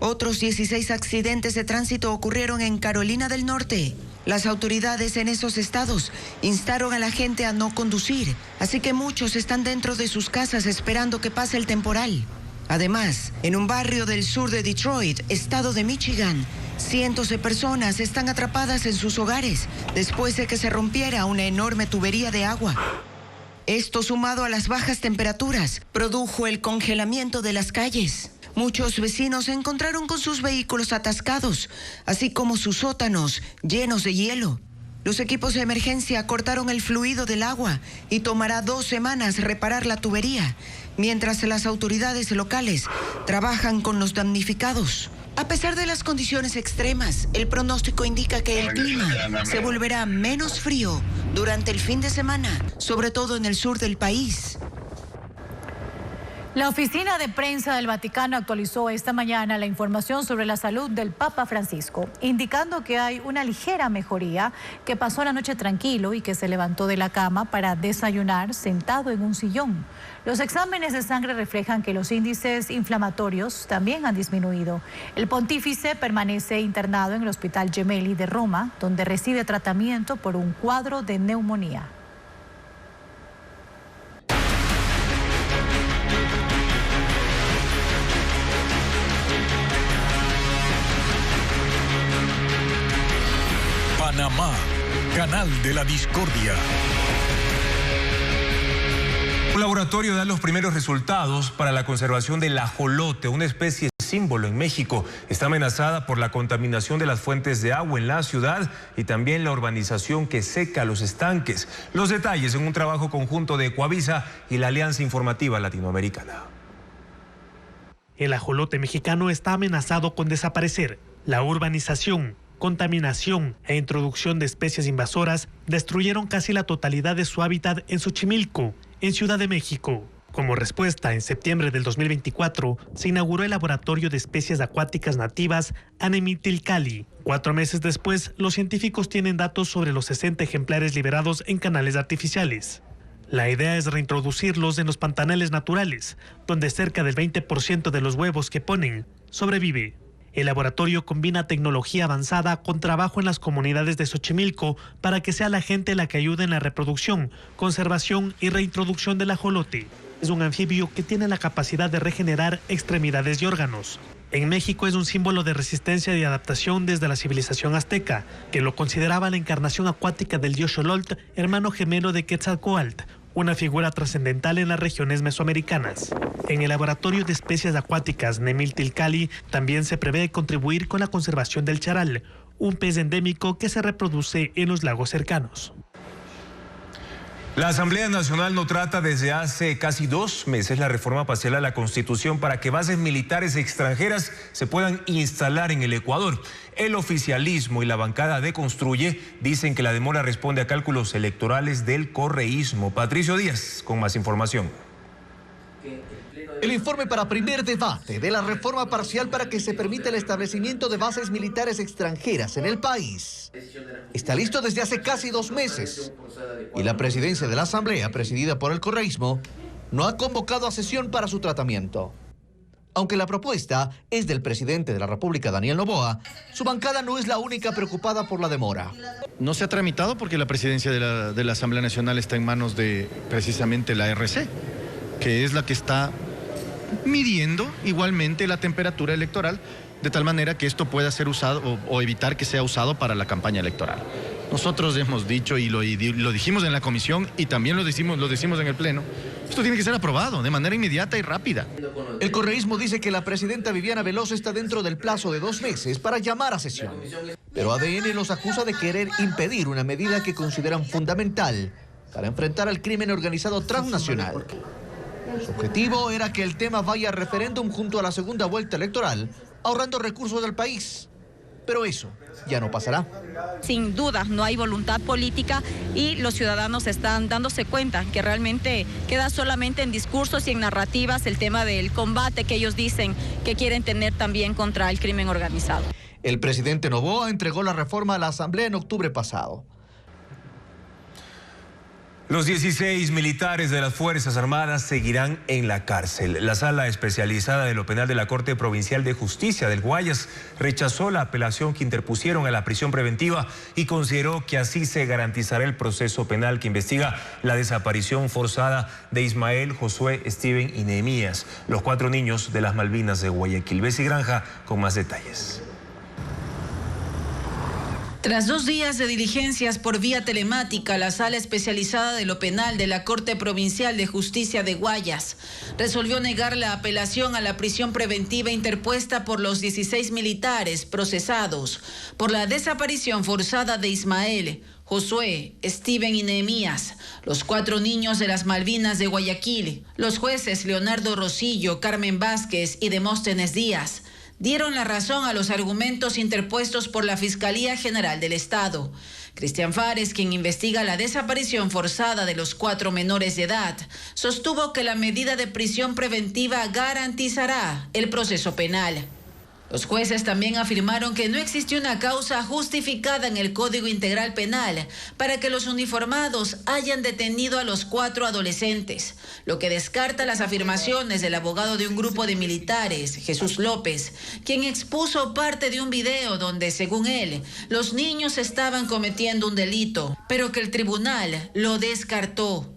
Otros 16 accidentes de tránsito ocurrieron en Carolina del Norte, Las autoridades en esos estados instaron a la gente a no conducir, así que muchos están dentro de sus casas esperando que pase el temporal. Además, en un barrio del sur de Detroit, estado de Michigan, cientos de personas están atrapadas en sus hogares después de que se rompiera una enorme tubería de agua. Esto, sumado a las bajas temperaturas, produjo el congelamiento de las calles. Muchos vecinos se encontraron con sus vehículos atascados, así como sus sótanos llenos de hielo. Los equipos de emergencia cortaron el fluido del agua y tomará 2 semanas reparar la tubería, mientras las autoridades locales trabajan con los damnificados. A pesar de las condiciones extremas, el pronóstico indica que el clima se volverá menos frío durante el fin de semana, sobre todo en el sur del país. La oficina de prensa del Vaticano actualizó esta mañana la información sobre la salud del Papa Francisco, indicando que hay una ligera mejoría, que pasó la noche tranquilo y que se levantó de la cama para desayunar sentado en un sillón. Los exámenes de sangre reflejan que los índices inflamatorios también han disminuido. El pontífice permanece internado en el Hospital Gemelli de Roma, donde recibe tratamiento por un cuadro de neumonía. Panamá, canal de la discordia. Un laboratorio da los primeros resultados para la conservación del ajolote, una especie símbolo en México. Está amenazada por la contaminación de las fuentes de agua en la ciudad y también la urbanización que seca los estanques. Los detalles en un trabajo conjunto de Ecuavisa y la Alianza Informativa Latinoamericana. El ajolote mexicano está amenazado con desaparecer. La urbanización, contaminación e introducción de especies invasoras destruyeron casi la totalidad de su hábitat en Xochimilco, en Ciudad de México. Como respuesta, en septiembre del 2024 se inauguró el Laboratorio de Especies Acuáticas Nativas Anemitilcali. 4 meses después, los científicos tienen datos sobre los 60 ejemplares liberados en canales artificiales. La idea es reintroducirlos en los pantanales naturales, donde cerca del 20% de los huevos que ponen sobrevive. El laboratorio combina tecnología avanzada con trabajo en las comunidades de Xochimilco para que sea la gente la que ayude en la reproducción, conservación y reintroducción del ajolote. Es un anfibio que tiene la capacidad de regenerar extremidades y órganos. En México es un símbolo de resistencia y adaptación desde la civilización azteca, que lo consideraba la encarnación acuática del dios Xolotl, hermano gemelo de Quetzalcóatl, una figura trascendental en las regiones mesoamericanas. En el Laboratorio de Especies Acuáticas Nemiltilcali también se prevé contribuir con la conservación del charal, un pez endémico que se reproduce en los lagos cercanos. La Asamblea Nacional no trata desde hace casi 2 meses la reforma parcial a la Constitución para que bases militares extranjeras se puedan instalar en el Ecuador. El oficialismo y la bancada de Construye dicen que la demora responde a cálculos electorales del correísmo. Patricio Díaz con más información. El informe para primer debate de la reforma parcial para que se permita el establecimiento de bases militares extranjeras en el país está listo desde hace casi 2 meses y la presidencia de la Asamblea, presidida por el correísmo, no ha convocado a sesión para su tratamiento. Aunque la propuesta es del presidente de la República, Daniel Noboa, su bancada no es la única preocupada por la demora. No se ha tramitado porque la presidencia de la Asamblea Nacional está en manos de precisamente la RC, que es la que está midiendo igualmente la temperatura electoral, de tal manera que esto pueda ser usado o evitar que sea usado para la campaña electoral. Nosotros hemos dicho y lo dijimos en la comisión y también lo decimos en el Pleno, esto tiene que ser aprobado de manera inmediata y rápida. El correísmo dice que la presidenta Viviana Veloz está dentro del plazo de 2 meses para llamar a sesión, pero ADN los acusa de querer impedir una medida que consideran fundamental para enfrentar al crimen organizado transnacional. Su objetivo era que el tema vaya a referéndum junto a la segunda vuelta electoral, ahorrando recursos del país. Pero eso ya no pasará. Sin duda, no hay voluntad política y los ciudadanos están dándose cuenta que realmente queda solamente en discursos y en narrativas el tema del combate que ellos dicen que quieren tener también contra el crimen organizado. El presidente Noboa entregó la reforma a la Asamblea en octubre pasado. Los 16 militares de las Fuerzas Armadas seguirán en la cárcel. La Sala Especializada de lo Penal de la Corte Provincial de Justicia del Guayas rechazó la apelación que interpusieron a la prisión preventiva y consideró que así se garantizará el proceso penal que investiga la desaparición forzada de Ismael, Josué, Steven y Nehemías, los 4 niños de las Malvinas de Guayaquil. Bessie Granja con más detalles. Tras 2 días de diligencias por vía telemática, la Sala Especializada de lo Penal de la Corte Provincial de Justicia de Guayas resolvió negar la apelación a la prisión preventiva interpuesta por los 16 militares procesados por la desaparición forzada de Ismael, Josué, Steven y Nehemías, los 4 niños de las Malvinas de Guayaquil. Los jueces Leonardo Rosillo, Carmen Vázquez y Demóstenes Díaz dieron la razón a los argumentos interpuestos por la Fiscalía General del Estado. Cristian Fares, quien investiga la desaparición forzada de los 4 menores de edad, sostuvo que la medida de prisión preventiva garantizará el proceso penal. Los jueces también afirmaron que no existió una causa justificada en el Código Integral Penal para que los uniformados hayan detenido a los 4 adolescentes, lo que descarta las afirmaciones del abogado de un grupo de militares, Jesús López, quien expuso parte de un video donde, según él, los niños estaban cometiendo un delito, pero que el tribunal lo descartó.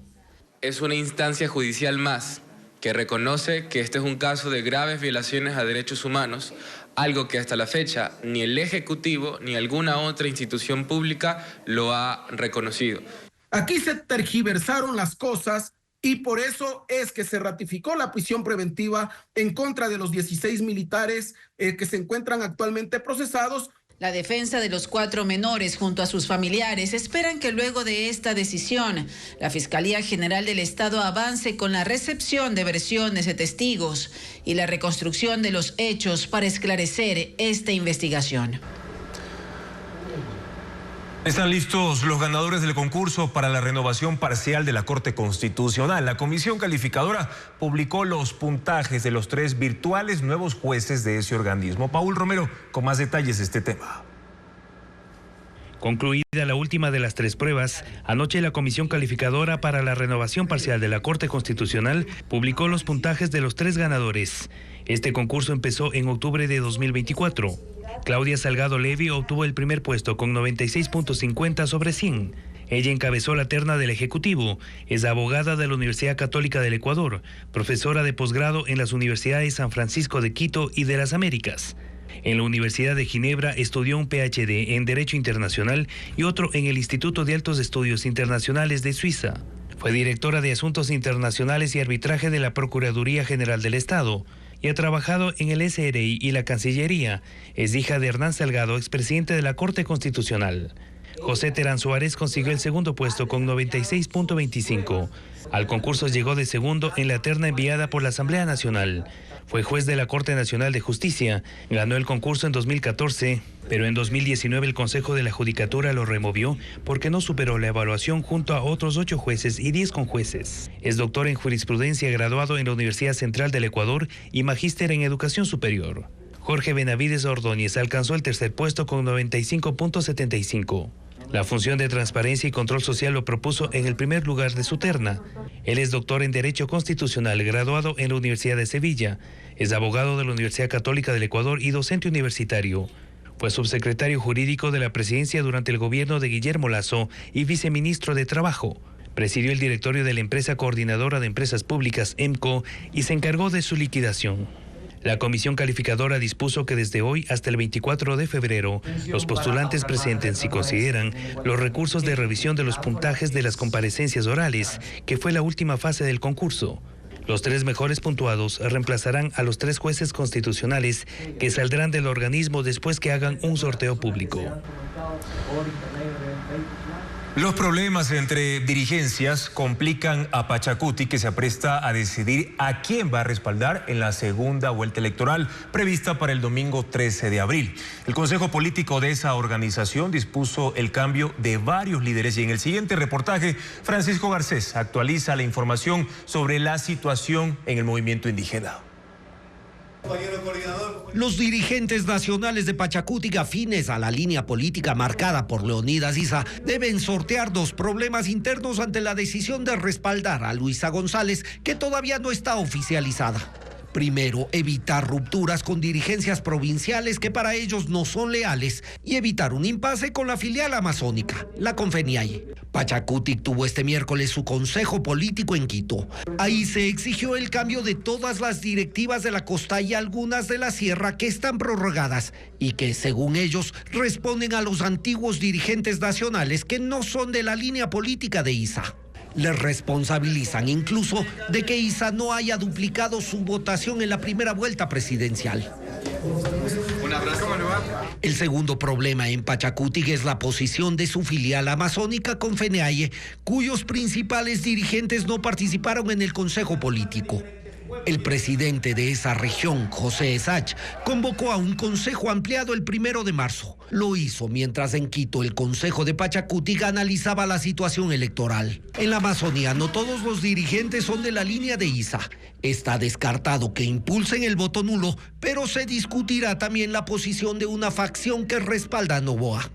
Es una instancia judicial más que reconoce que este es un caso de graves violaciones a derechos humanos, algo que hasta la fecha ni el Ejecutivo ni alguna otra institución pública lo ha reconocido. Aquí se tergiversaron las cosas y por eso es que se ratificó la prisión preventiva en contra de los 16 militares que se encuentran actualmente procesados. La defensa de los 4 menores junto a sus familiares esperan que luego de esta decisión, la Fiscalía General del Estado avance con la recepción de versiones de testigos y la reconstrucción de los hechos para esclarecer esta investigación. Están listos los ganadores del concurso para la renovación parcial de la Corte Constitucional. La Comisión Calificadora publicó los puntajes de los 3 virtuales nuevos jueces de ese organismo. Paul Romero con más detalles de este tema. Concluida la última de las 3 pruebas, anoche la Comisión Calificadora para la renovación parcial de la Corte Constitucional publicó los puntajes de los 3 ganadores. Este concurso empezó en octubre de 2024. Claudia Salgado Levy obtuvo el primer puesto con 96.50 sobre 100. Ella encabezó la terna del Ejecutivo. Es abogada de la Universidad Católica del Ecuador, profesora de posgrado en las universidades San Francisco de Quito y de las Américas. En la Universidad de Ginebra estudió un PhD en Derecho Internacional y otro en el Instituto de Altos Estudios Internacionales de Suiza. Fue directora de Asuntos Internacionales y Arbitraje de la Procuraduría General del Estado y ha trabajado en el SRI y la Cancillería. Es hija de Hernán Salgado, expresidente de la Corte Constitucional. José Terán Suárez consiguió el segundo puesto con 96.25. Al concurso llegó de segundo en la terna enviada por la Asamblea Nacional. Fue juez de la Corte Nacional de Justicia. Ganó el concurso en 2014, pero en 2019 el Consejo de la Judicatura lo removió porque no superó la evaluación junto a otros 8 jueces y 10 conjueces. Es doctor en jurisprudencia, graduado en la Universidad Central del Ecuador y magíster en educación superior. Jorge Benavides Ordóñez alcanzó el tercer puesto con 95.75. La Función de Transparencia y Control Social lo propuso en el primer lugar de su terna. Él es doctor en Derecho Constitucional, graduado en la Universidad de Sevilla. Es abogado de la Universidad Católica del Ecuador y docente universitario. Fue subsecretario jurídico de la Presidencia durante el gobierno de Guillermo Lasso y viceministro de Trabajo. Presidió el directorio de la empresa coordinadora de empresas públicas, EMCO, y se encargó de su liquidación. La Comisión Calificadora dispuso que desde hoy hasta el 24 de febrero los postulantes presenten, si consideran, los recursos de revisión de los puntajes de las comparecencias orales, que fue la última fase del concurso. Los 3 mejores puntuados reemplazarán a los 3 jueces constitucionales que saldrán del organismo después que hagan un sorteo público. Los problemas entre dirigencias complican a Pachacuti, que se apresta a decidir a quién va a respaldar en la segunda vuelta electoral prevista para el domingo 13 de abril. El Consejo Político de esa organización dispuso el cambio de varios líderes y en el siguiente reportaje, Francisco Garcés actualiza la información sobre la situación en el movimiento indígena. Los dirigentes nacionales de Pachacutic, afines a la línea política marcada por Leonidas Issa, deben sortear dos problemas internos ante la decisión de respaldar a Luisa González, que todavía no está oficializada. Primero, evitar rupturas con dirigencias provinciales que para ellos no son leales y evitar un impasse con la filial amazónica, la Confeniaye. Pachacutic tuvo este miércoles su consejo político en Quito. Ahí se exigió el cambio de todas las directivas de la costa y algunas de la sierra que están prorrogadas y que, según ellos, responden a los antiguos dirigentes nacionales que no son de la línea política de Issa. Les responsabilizan incluso de que Issa no haya duplicado su votación en la primera vuelta presidencial. Un abrazo. ¿Cómo le va? El segundo problema en Pachacutic es la posición de su filial amazónica Confeniaye, cuyos principales dirigentes no participaron en el consejo político. El presidente de esa región, José Esach, convocó a un consejo ampliado el 1 de marzo. Lo hizo mientras en Quito el consejo de Pachacutic analizaba la situación electoral. En la Amazonía no todos los dirigentes son de la línea de Issa. Está descartado que impulsen el voto nulo, pero se discutirá también la posición de una facción que respalda a Noboa.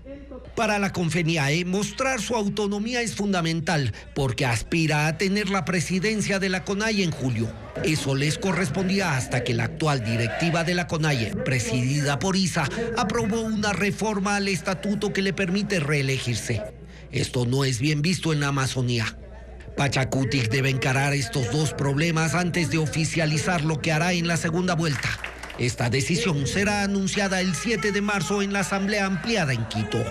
Para la Confeniaye, mostrar su autonomía es fundamental porque aspira a tener la presidencia de la CONAIE en julio. Eso les correspondía hasta que la actual directiva de la CONAIE, presidida por Issa, aprobó una reforma al estatuto que le permite reelegirse. Esto no es bien visto en la Amazonía. Pachacutic debe encarar estos dos problemas antes de oficializar lo que hará en la segunda vuelta. Esta decisión será anunciada el 7 de marzo en la Asamblea Ampliada en Quito.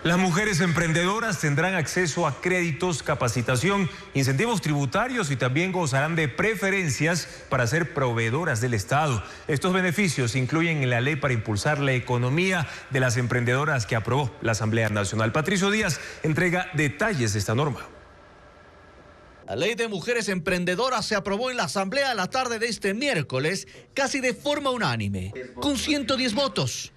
Las mujeres emprendedoras tendrán acceso a créditos, capacitación, incentivos tributarios y también gozarán de preferencias para ser proveedoras del Estado. Estos beneficios se incluyen en la ley para impulsar la economía de las emprendedoras que aprobó la Asamblea Nacional. Patricio Díaz entrega detalles de esta norma. La ley de mujeres emprendedoras se aprobó en la Asamblea a la tarde de este miércoles, casi de forma unánime, con 110 votos.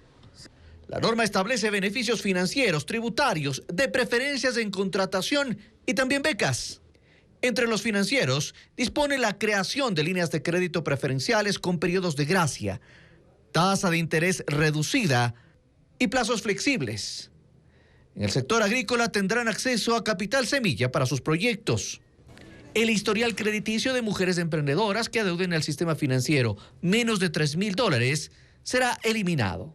La norma establece beneficios financieros, tributarios, de preferencias en contratación y también becas. Entre los financieros, dispone la creación de líneas de crédito preferenciales con periodos de gracia, tasa de interés reducida y plazos flexibles. En el sector agrícola tendrán acceso a capital semilla para sus proyectos. El historial crediticio de mujeres emprendedoras que adeuden al sistema financiero menos de $3,000 será eliminado.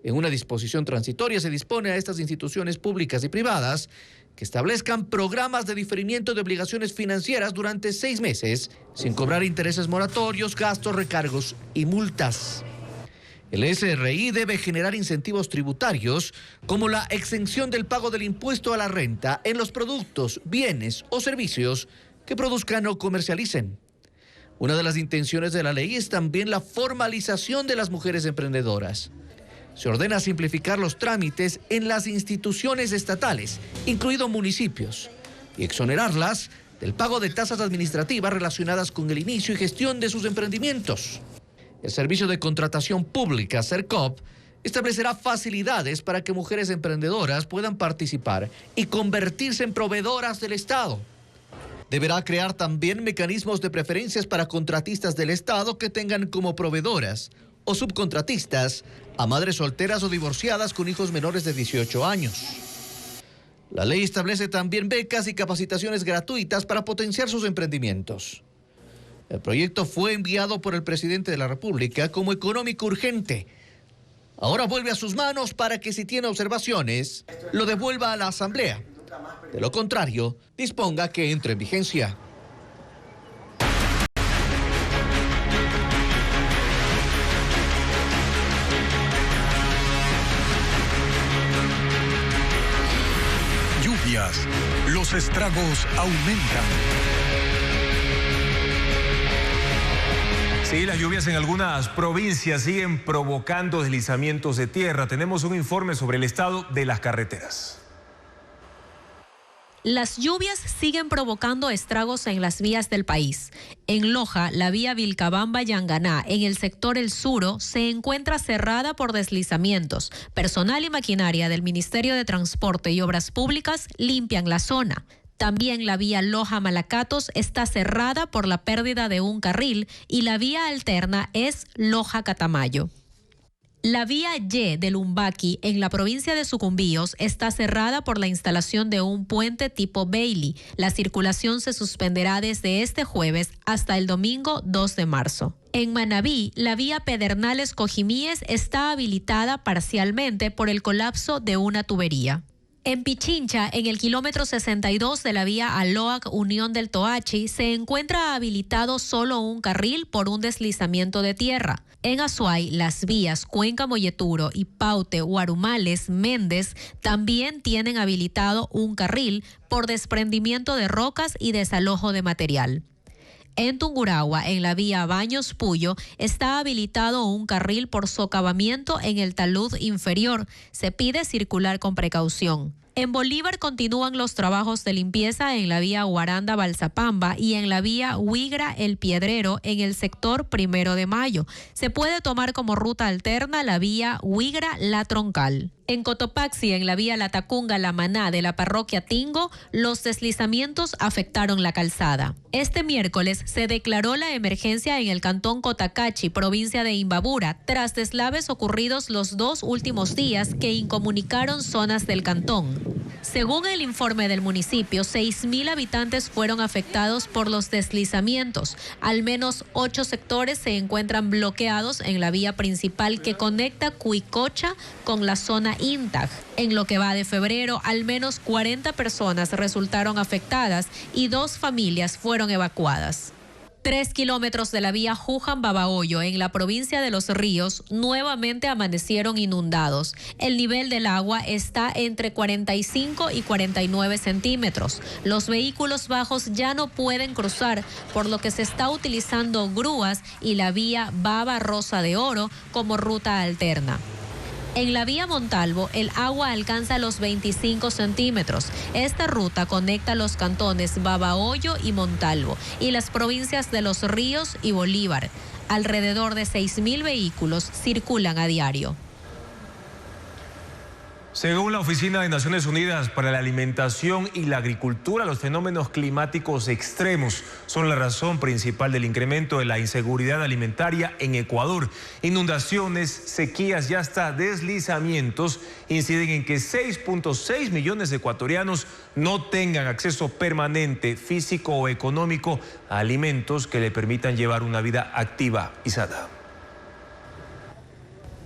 En una disposición transitoria se dispone a estas instituciones públicas y privadas que establezcan programas de diferimiento de obligaciones financieras durante 6 meses, sin cobrar intereses moratorios, gastos, recargos y multas. El SRI debe generar incentivos tributarios como la exención del pago del impuesto a la renta en los productos, bienes o servicios que produzcan o comercialicen. Una de las intenciones de la ley es también la formalización de las mujeres emprendedoras. Se ordena simplificar los trámites en las instituciones estatales, incluidos municipios, y exonerarlas del pago de tasas administrativas relacionadas con el inicio y gestión de sus emprendimientos. El Servicio de Contratación Pública, SERCOP, establecerá facilidades para que mujeres emprendedoras puedan participar y convertirse en proveedoras del Estado. Deberá crear también mecanismos de preferencias para contratistas del Estado que tengan como proveedoras o subcontratistas a madres solteras o divorciadas con hijos menores de 18 años. La ley establece también becas y capacitaciones gratuitas para potenciar sus emprendimientos. El proyecto fue enviado por el presidente de la República como económico urgente. Ahora vuelve a sus manos para que, si tiene observaciones, lo devuelva a la Asamblea. De lo contrario, disponga que entre en vigencia. Los estragos aumentan. Sí, las lluvias en algunas provincias siguen provocando deslizamientos de tierra. Tenemos un informe sobre el estado de las carreteras. Las lluvias siguen provocando estragos en las vías del país. En Loja, la vía Vilcabamba-Yanganá, en el sector El Suro, se encuentra cerrada por deslizamientos. Personal y maquinaria del Ministerio de Transporte y Obras Públicas limpian la zona. También la vía Loja-Malacatos está cerrada por la pérdida de un carril y la vía alterna es Loja-Catamayo. La vía Y de Lumbaqui en la provincia de Sucumbíos está cerrada por la instalación de un puente tipo Bailey. La circulación se suspenderá desde este jueves hasta el domingo 2 de marzo. En Manabí, la vía Pedernales-Cojimíes está habilitada parcialmente por el colapso de una tubería. En Pichincha, en el kilómetro 62 de la vía Aloac Unión del Toachi, se encuentra habilitado solo un carril por un deslizamiento de tierra. En Azuay, las vías Cuenca Molleturo y Paute Guarumales Méndez también tienen habilitado un carril por desprendimiento de rocas y desalojo de material. En Tungurahua, en la vía Baños Puyo, está habilitado un carril por socavamiento en el talud inferior. Se pide circular con precaución. En Bolívar continúan los trabajos de limpieza en la vía Guaranda-Balsapamba y en la vía Huigra-El Piedrero en el sector 1 de Mayo. Se puede tomar como ruta alterna la vía Huigra-La Troncal. En Cotopaxi, en la vía Latacunga-La Maná de la parroquia Tingo, los deslizamientos afectaron la calzada. Este miércoles se declaró la emergencia en el cantón Cotacachi, provincia de Imbabura, tras deslaves ocurridos los 2 últimos días que incomunicaron zonas del cantón. Según el informe del municipio, 6.000 habitantes fueron afectados por los deslizamientos. Al menos 8 sectores se encuentran bloqueados en la vía principal que conecta Cuicocha con la zona Intag. En lo que va de febrero, al menos 40 personas resultaron afectadas y 2 familias fueron evacuadas. 3 kilómetros de la vía Juján-Babahoyo en la provincia de Los Ríos nuevamente amanecieron inundados. El nivel del agua está entre 45 y 49 centímetros. Los vehículos bajos ya no pueden cruzar, por lo que se está utilizando grúas y la vía Baba-Rosa de Oro como ruta alterna. En la vía Montalvo, el agua alcanza los 25 centímetros. Esta ruta conecta los cantones Babahoyo y Montalvo y las provincias de Los Ríos y Bolívar. Alrededor de 6.000 vehículos circulan a diario. Según la Oficina de Naciones Unidas para la Alimentación y la Agricultura, los fenómenos climáticos extremos son la razón principal del incremento de la inseguridad alimentaria en Ecuador. Inundaciones, sequías y hasta deslizamientos inciden en que 6.6 millones de ecuatorianos no tengan acceso permanente, físico o económico a alimentos que le permitan llevar una vida activa y sana.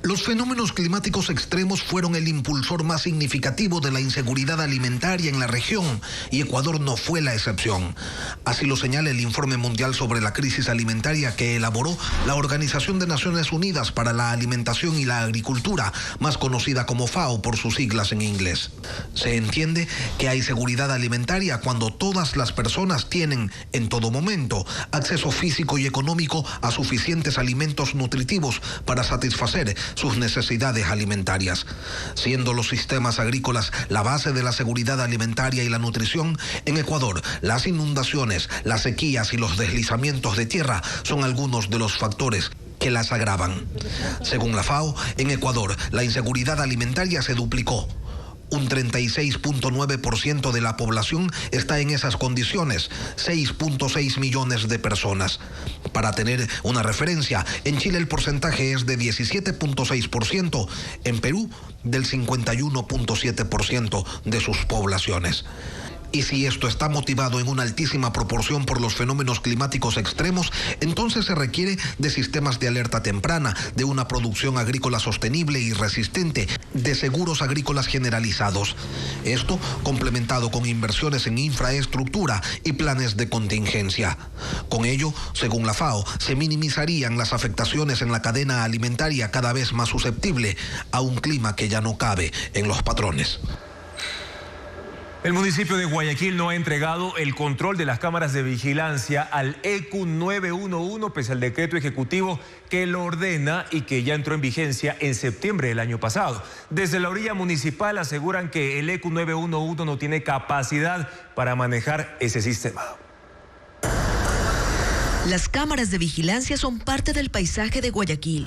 Los fenómenos climáticos extremos fueron el impulsor más significativo de la inseguridad alimentaria en la región y Ecuador no fue la excepción. Así lo señala el Informe Mundial sobre la Crisis Alimentaria que elaboró la Organización de Naciones Unidas para la Alimentación y la Agricultura, más conocida como FAO por sus siglas en inglés. Se entiende que hay seguridad alimentaria cuando todas las personas tienen, en todo momento, acceso físico y económico a suficientes alimentos nutritivos para satisfacer sus necesidades alimentarias. Siendo los sistemas agrícolas la base de la seguridad alimentaria y la nutrición, en Ecuador las inundaciones, las sequías y los deslizamientos de tierra son algunos de los factores que las agravan. Según la FAO, en Ecuador la inseguridad alimentaria se duplicó. Un 36.9% de la población está en esas condiciones, 6.6 millones de personas. Para tener una referencia, en Chile el porcentaje es de 17.6%, en Perú del 51.7% de sus poblaciones. Y si esto está motivado en una altísima proporción por los fenómenos climáticos extremos, entonces se requiere de sistemas de alerta temprana, de una producción agrícola sostenible y resistente, de seguros agrícolas generalizados. Esto complementado con inversiones en infraestructura y planes de contingencia. Con ello, según la FAO, se minimizarían las afectaciones en la cadena alimentaria cada vez más susceptible a un clima que ya no cabe en los patrones. El municipio de Guayaquil no ha entregado el control de las cámaras de vigilancia al ECU 911 pese al decreto ejecutivo que lo ordena y que ya entró en vigencia en septiembre del año pasado. Desde la orilla municipal aseguran que el ECU 911 no tiene capacidad para manejar ese sistema. Las cámaras de vigilancia son parte del paisaje de Guayaquil.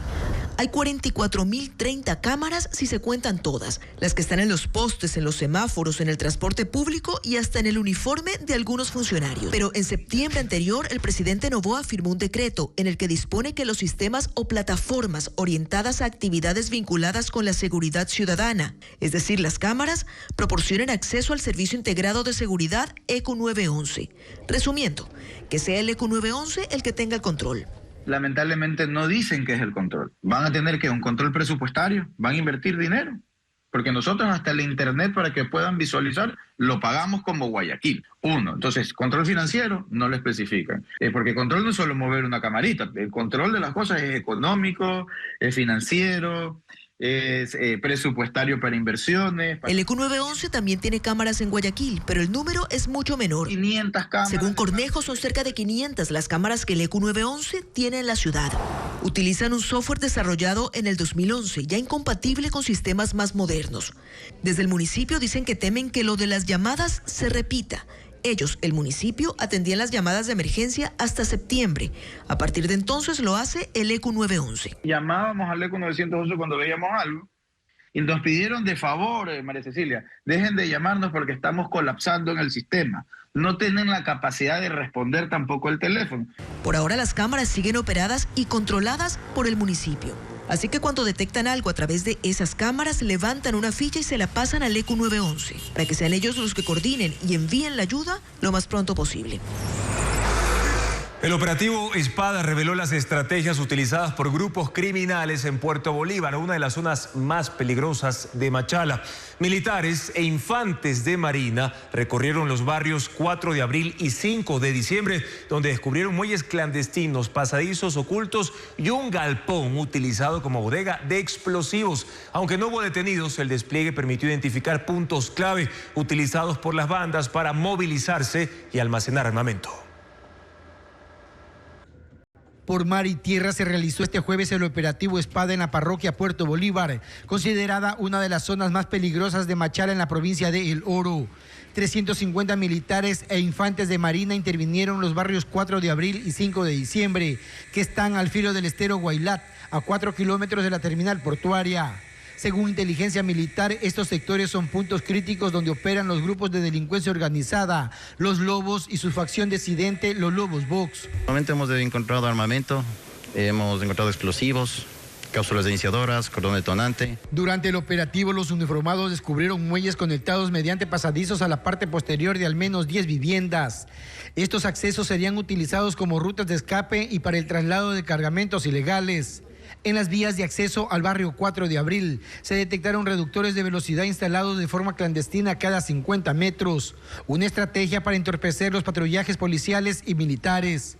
Hay 44.030 cámaras si se cuentan todas, las que están en los postes, en los semáforos, en el transporte público y hasta en el uniforme de algunos funcionarios. Pero en septiembre anterior, el presidente Noboa firmó un decreto en el que dispone que los sistemas o plataformas orientadas a actividades vinculadas con la seguridad ciudadana, es decir, las cámaras, proporcionen acceso al Servicio Integrado de Seguridad ECU 911. Resumiendo, que sea el ECU 911 el que tenga el control. Lamentablemente no dicen que es el control. Van a tener que un control presupuestario, van a invertir dinero, porque nosotros hasta el internet para que puedan visualizar lo pagamos como Guayaquil. Uno, entonces control financiero no lo especifican, porque control no es solo mover una camarita, el control de las cosas es económico, es financiero, es presupuestario para inversiones. El ECU 911 también tiene cámaras en Guayaquil, pero el número es mucho menor. 500 cámaras. Según Cornejo, son cerca de 500 las cámaras que el ECU 911 tiene en la ciudad. Utilizan un software desarrollado en el 2011, ya incompatible con sistemas más modernos. Desde el municipio dicen que temen que lo de las llamadas se repita. Ellos, el municipio, atendían las llamadas de emergencia hasta septiembre. A partir de entonces lo hace el ECU 911. Llamábamos al ECU 911 cuando veíamos algo y nos pidieron de favor, María Cecilia, dejen de llamarnos porque estamos colapsando en el sistema. No tienen la capacidad de responder tampoco el teléfono. Por ahora las cámaras siguen operadas y controladas por el municipio. Así que cuando detectan algo a través de esas cámaras, levantan una ficha y se la pasan al ECU 911, para que sean ellos los que coordinen y envíen la ayuda lo más pronto posible. El operativo Espada reveló las estrategias utilizadas por grupos criminales en Puerto Bolívar, una de las zonas más peligrosas de Machala. Militares e infantes de Marina recorrieron los barrios 4 de abril y 5 de diciembre, donde descubrieron muelles clandestinos, pasadizos ocultos y un galpón utilizado como bodega de explosivos. Aunque no hubo detenidos, el despliegue permitió identificar puntos clave utilizados por las bandas para movilizarse y almacenar armamento. Por mar y tierra se realizó este jueves el operativo Espada en la parroquia Puerto Bolívar, considerada una de las zonas más peligrosas de Machala en la provincia de El Oro. 350 militares e infantes de Marina intervinieron en los barrios 4 de abril y 5 de diciembre, que están al filo del estero Guaylat, a 4 kilómetros de la terminal portuaria. Según inteligencia militar, estos sectores son puntos críticos donde operan los grupos de delincuencia organizada, los Lobos y su facción disidente, los Lobos Box. Normalmente hemos encontrado armamento, hemos encontrado explosivos, cápsulas iniciadoras, cordón detonante. Durante el operativo, los uniformados descubrieron muelles conectados mediante pasadizos a la parte posterior de al menos 10 viviendas. Estos accesos serían utilizados como rutas de escape y para el traslado de cargamentos ilegales. En las vías de acceso al barrio 4 de abril se detectaron reductores de velocidad instalados de forma clandestina cada 50 metros, una estrategia para entorpecer los patrullajes policiales y militares.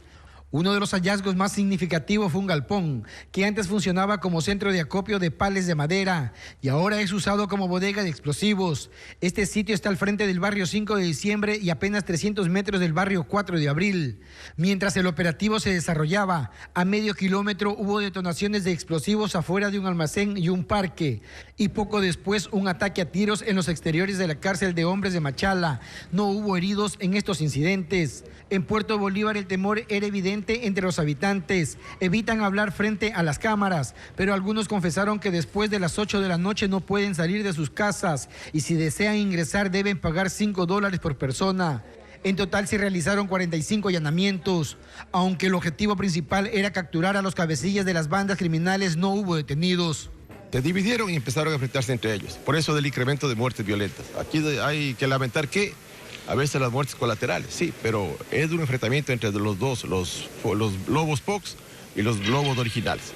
Uno de los hallazgos más significativos fue un galpón que antes funcionaba como centro de acopio de pales de madera y ahora es usado como bodega de explosivos. Este sitio está al frente del barrio 5 de diciembre y apenas 300 metros del barrio 4 de abril. Mientras el operativo se desarrollaba, a medio kilómetro hubo detonaciones de explosivos afuera de un almacén y un parque. Y poco después un ataque a tiros en los exteriores de la cárcel de hombres de Machala. No hubo heridos en estos incidentes. En Puerto Bolívar el temor era evidente entre los habitantes. Evitan hablar frente a las cámaras, pero algunos confesaron que después de las 8 de la noche no pueden salir de sus casas y si desean ingresar deben pagar $5 por persona. En total se realizaron 45 allanamientos. Aunque el objetivo principal era capturar a los cabecillas de las bandas criminales, no hubo detenidos. Se dividieron y empezaron a enfrentarse entre ellos. Por eso del incremento de muertes violentas. Aquí hay que lamentar que a veces las muertes colaterales, sí, pero es un enfrentamiento entre los dos, los Lobos Pox y los Lobos originales.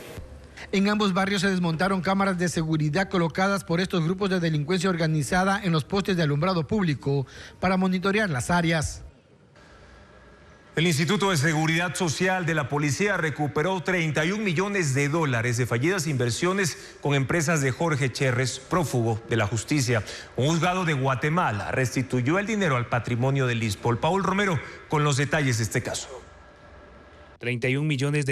En ambos barrios se desmontaron cámaras de seguridad colocadas por estos grupos de delincuencia organizada en los postes de alumbrado público para monitorear las áreas. El Instituto de Seguridad Social de la Policía recuperó $31 millones de fallidas inversiones con empresas de Jorge Cherres, prófugo de la justicia. Un juzgado de Guatemala restituyó el dinero al patrimonio del ISPOL. Paul Romero con los detalles de este caso. $31 millones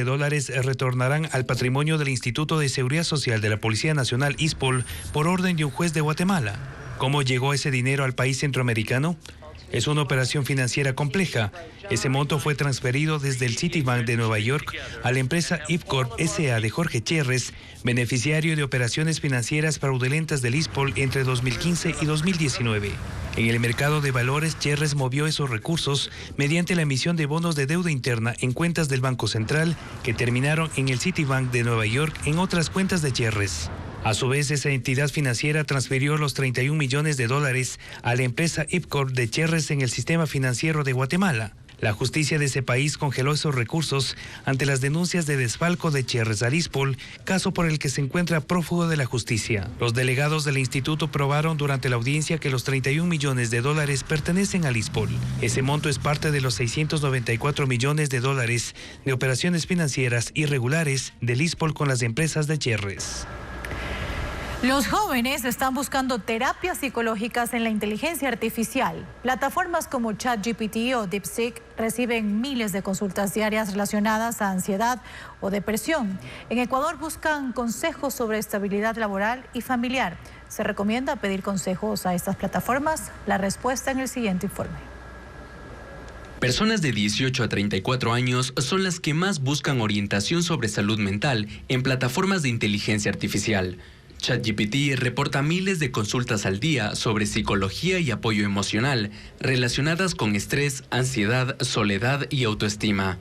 retornarán al patrimonio del Instituto de Seguridad Social de la Policía Nacional ISPOL por orden de un juez de Guatemala. ¿Cómo llegó ese dinero al país centroamericano? Es una operación financiera compleja. Ese monto fue transferido desde el Citibank de Nueva York a la empresa IPCorp S.A. de Jorge Cherres, beneficiario de operaciones financieras fraudulentas del ISPOL entre 2015 y 2019. En el mercado de valores, Cherres movió esos recursos mediante la emisión de bonos de deuda interna en cuentas del Banco Central que terminaron en el Citibank de Nueva York en otras cuentas de Cherres. A su vez, esa entidad financiera transfirió los 31 millones de dólares a la empresa IPCorp de Cherres en el sistema financiero de Guatemala. La justicia de ese país congeló esos recursos ante las denuncias de desfalco de Cherres al ISPOL, caso por el que se encuentra prófugo de la justicia. Los delegados del instituto probaron durante la audiencia que los 31 millones de dólares pertenecen al ISPOL. Ese monto es parte de los 694 millones de dólares de operaciones financieras irregulares del ISPOL con las empresas de Cherres. Los jóvenes están buscando terapias psicológicas en la inteligencia artificial. Plataformas como ChatGPT o DeepSeek reciben miles de consultas diarias relacionadas a ansiedad o depresión. En Ecuador buscan consejos sobre estabilidad laboral y familiar. ¿Se recomienda pedir consejos a estas plataformas? La respuesta en el siguiente informe. Personas de 18 a 34 años son las que más buscan orientación sobre salud mental en plataformas de inteligencia artificial. ChatGPT reporta miles de consultas al día sobre psicología y apoyo emocional relacionadas con estrés, ansiedad, soledad y autoestima.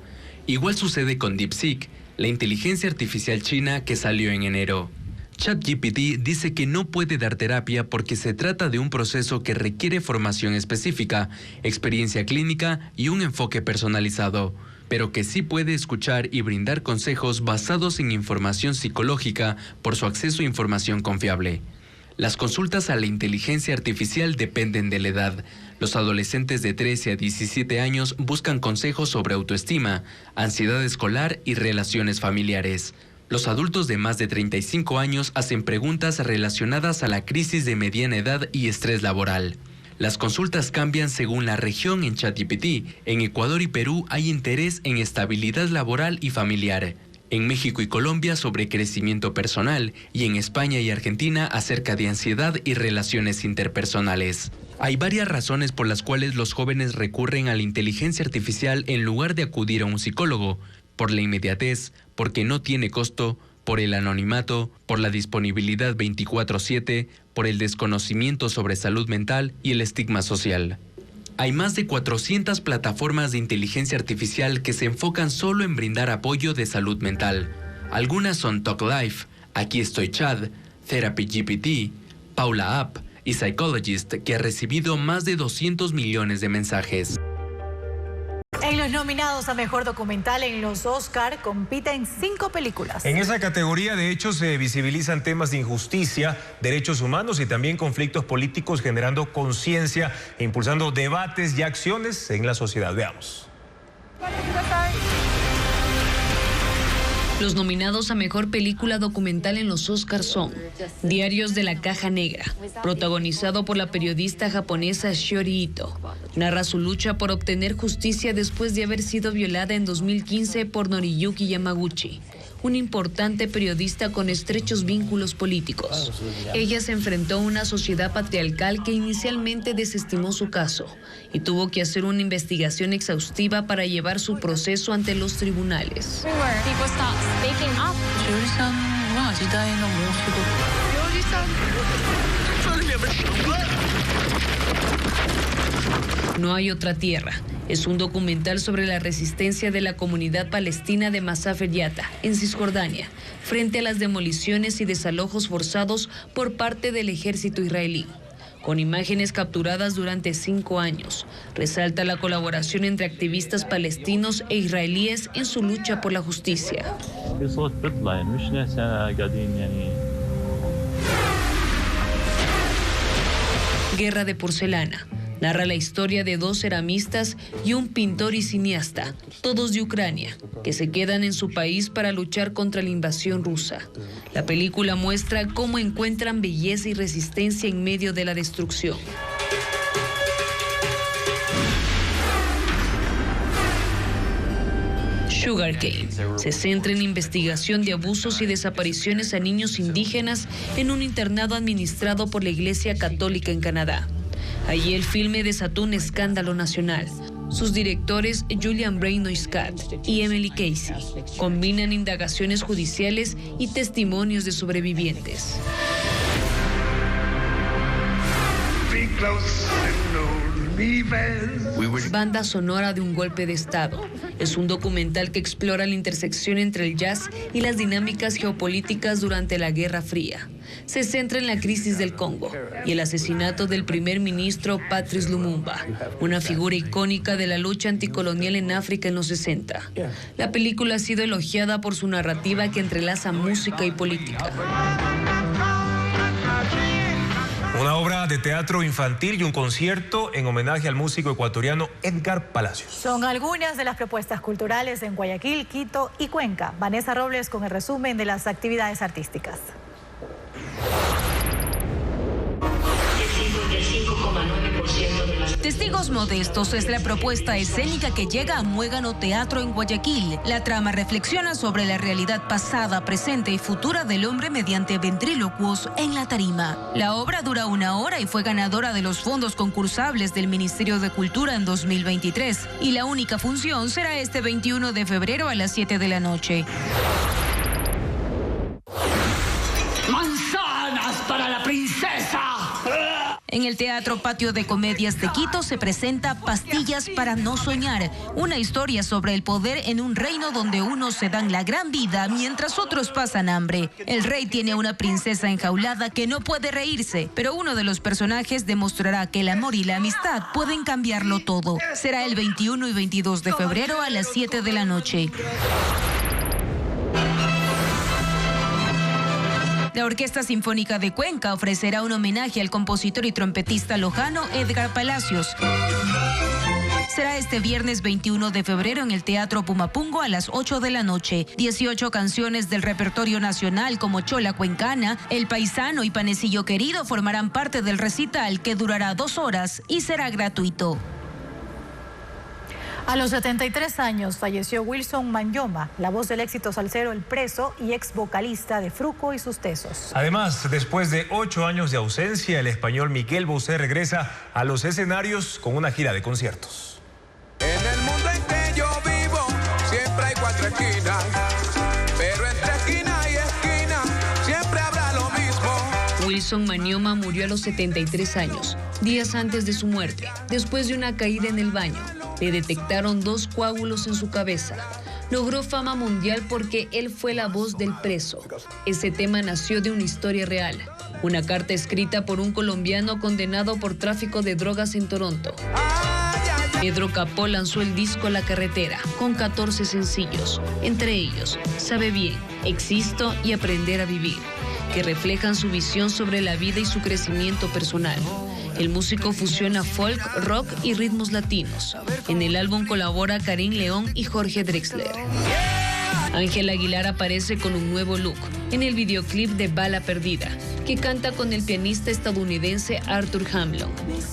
Igual sucede con DeepSeek, la inteligencia artificial china que salió en enero. ChatGPT dice que no puede dar terapia porque se trata de un proceso que requiere formación específica, experiencia clínica y un enfoque personalizado, pero que sí puede escuchar y brindar consejos basados en información psicológica por su acceso a información confiable. Las consultas a la inteligencia artificial dependen de la edad. Los adolescentes de 13 a 17 años buscan consejos sobre autoestima, ansiedad escolar y relaciones familiares. Los adultos de más de 35 años hacen preguntas relacionadas a la crisis de mediana edad y estrés laboral. Las consultas cambian según la región en ChatGPT. En Ecuador y Perú hay interés en estabilidad laboral y familiar. En México y Colombia sobre crecimiento personal y en España y Argentina acerca de ansiedad y relaciones interpersonales. Hay varias razones por las cuales los jóvenes recurren a la inteligencia artificial en lugar de acudir a un psicólogo. Por la inmediatez, porque no tiene costo, por el anonimato, por la disponibilidad 24/7, por el desconocimiento sobre salud mental y el estigma social. Hay más de 400 plataformas de inteligencia artificial que se enfocan solo en brindar apoyo de salud mental. Algunas son TalkLife, Aquí Estoy Chad, Therapy GPT, Paula App y Psychologist, que ha recibido más de 200 millones de mensajes. En los nominados a Mejor Documental en los Oscar compiten 5 películas. En esa categoría, de hecho, se visibilizan temas de injusticia, derechos humanos y también conflictos políticos, generando conciencia e impulsando debates y acciones en la sociedad. Veamos. Los nominados a Mejor Película Documental en los Oscars son Diarios de la Caja Negra, protagonizado por la periodista japonesa Shiori Ito. Narra su lucha por obtener justicia después de haber sido violada en 2015 por Noriyuki Yamaguchi, un importante periodista con estrechos vínculos políticos. Ella se enfrentó a una sociedad patriarcal que inicialmente desestimó su caso y tuvo que hacer una investigación exhaustiva para llevar su proceso ante los tribunales. No hay otra tierra. Es un documental sobre la resistencia de la comunidad palestina de Masafer Yatta, en Cisjordania, frente a las demoliciones y desalojos forzados por parte del ejército israelí. Con imágenes capturadas durante 5 años, resalta la colaboración entre activistas palestinos e israelíes en su lucha por la justicia. Guerra de porcelana. Narra la historia de 2 ceramistas y un pintor y cineasta, todos de Ucrania, que se quedan en su país para luchar contra la invasión rusa. La película muestra cómo encuentran belleza y resistencia en medio de la destrucción. Sugarcane se centra en investigación de abusos y desapariciones a niños indígenas en un internado administrado por la Iglesia Católica en Canadá. Allí el filme desató un escándalo nacional. Sus directores, Julian Brainoy-Scott y Emily Casey, combinan indagaciones judiciales y testimonios de sobrevivientes. Banda sonora de un golpe de Estado. Es un documental que explora la intersección entre el jazz y las dinámicas geopolíticas durante la Guerra Fría. Se centra en la crisis del Congo y el asesinato del primer ministro Patrice Lumumba, una figura icónica de la lucha anticolonial en África en los 60. La película ha sido elogiada por su narrativa que entrelaza música y política. Una obra de teatro infantil y un concierto en homenaje al músico ecuatoriano Edgar Palacios. Son algunas de las propuestas culturales en Guayaquil, Quito y Cuenca. Vanessa Robles con el resumen de las actividades artísticas. Testigos Modestos es la propuesta escénica que llega a Muégano Teatro en Guayaquil. La trama reflexiona sobre la realidad pasada, presente y futura del hombre mediante ventrílocuos en la tarima. La obra dura 1 hora y fue ganadora de los fondos concursables del Ministerio de Cultura en 2023. Y la única función será este 21 de febrero a las 7 de la noche. ¡Manzanas para la princesa! En el Teatro Patio de Comedias de Quito se presenta Pastillas para no soñar, una historia sobre el poder en un reino donde unos se dan la gran vida mientras otros pasan hambre. El rey tiene una princesa enjaulada que no puede reírse, pero uno de los personajes demostrará que el amor y la amistad pueden cambiarlo todo. Será el 21 y 22 de febrero a las 7 de la noche. La Orquesta Sinfónica de Cuenca ofrecerá un homenaje al compositor y trompetista lojano Edgar Palacios. Será este viernes 21 de febrero en el Teatro Pumapungo a las 8 de la noche. 18 canciones del repertorio nacional como Chola Cuencana, El Paisano y Panecillo Querido formarán parte del recital que durará 2 horas y será gratuito. A los 73 años falleció Wilson Manyoma, la voz del éxito salsero El Preso y ex vocalista de Fruco y sus Tesos. Además, después de 8 años de ausencia, el español Miguel Bosé regresa a los escenarios con una gira de conciertos. En el mundo en que yo vivo, siempre hay 4 esquinas, pero entre esquina y esquina siempre habrá lo mismo. Wilson Manyoma murió a los 73 años, días antes de su muerte, después de una caída en el baño. Le detectaron 2 coágulos en su cabeza. Logró fama mundial porque él fue la voz del preso. Ese tema nació de una historia real. Una carta escrita por un colombiano condenado por tráfico de drogas en Toronto. Pedro Capó lanzó el disco La Carretera, con 14 sencillos, entre ellos Sabe Bien, Existo y Aprender a Vivir, que reflejan su visión sobre la vida y su crecimiento personal. El músico fusiona folk, rock y ritmos latinos. En el álbum colabora Karim León y Jorge Drexler. Ángel Aguilar aparece con un nuevo look en el videoclip de Bala Perdida, que canta con el pianista estadounidense Arthur Hamlin.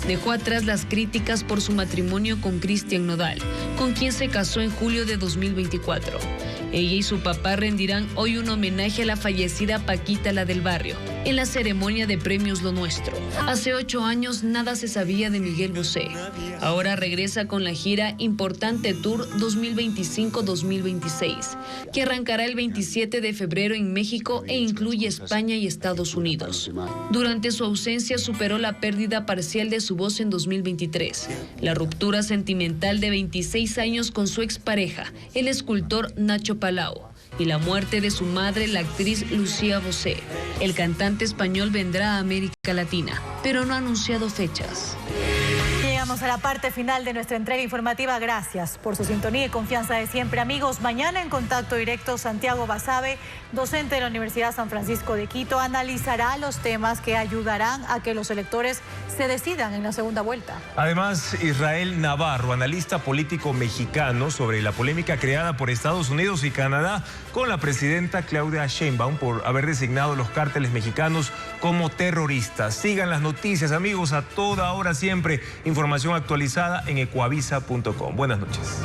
Dejó atrás las críticas por su matrimonio con Cristian Nodal, con quien se casó en julio de 2024. Ella y su papá rendirán hoy un homenaje a la fallecida Paquita, la del barrio, en la ceremonia de premios Lo Nuestro. Hace 8 años nada se sabía de Miguel Bosé. Ahora regresa con la gira Importante Tour 2025-2026, que arrancará el 27 de febrero en México e incluye España y Estados Unidos. Durante su ausencia superó la pérdida parcial de su voz en 2023, la ruptura sentimental de 26 años con su expareja, el escultor Nacho Palau, y la muerte de su madre, la actriz Lucía Bosé. El cantante español vendrá a América Latina, pero no ha anunciado fechas. Llegamos a la parte final de nuestra entrega informativa. Gracias por su sintonía y confianza de siempre, amigos. Mañana en Contacto Directo, Santiago Basabe, docente de la Universidad San Francisco de Quito, analizará los temas que ayudarán a que los electores se decidan en la segunda vuelta. Además, Israel Navarro, analista político mexicano, sobre la polémica creada por Estados Unidos y Canadá con la presidenta Claudia Sheinbaum por haber designado los cárteles mexicanos como terroristas. Sigan las noticias, amigos, a toda hora siempre. Información actualizada en ecuavisa.com. Buenas noches.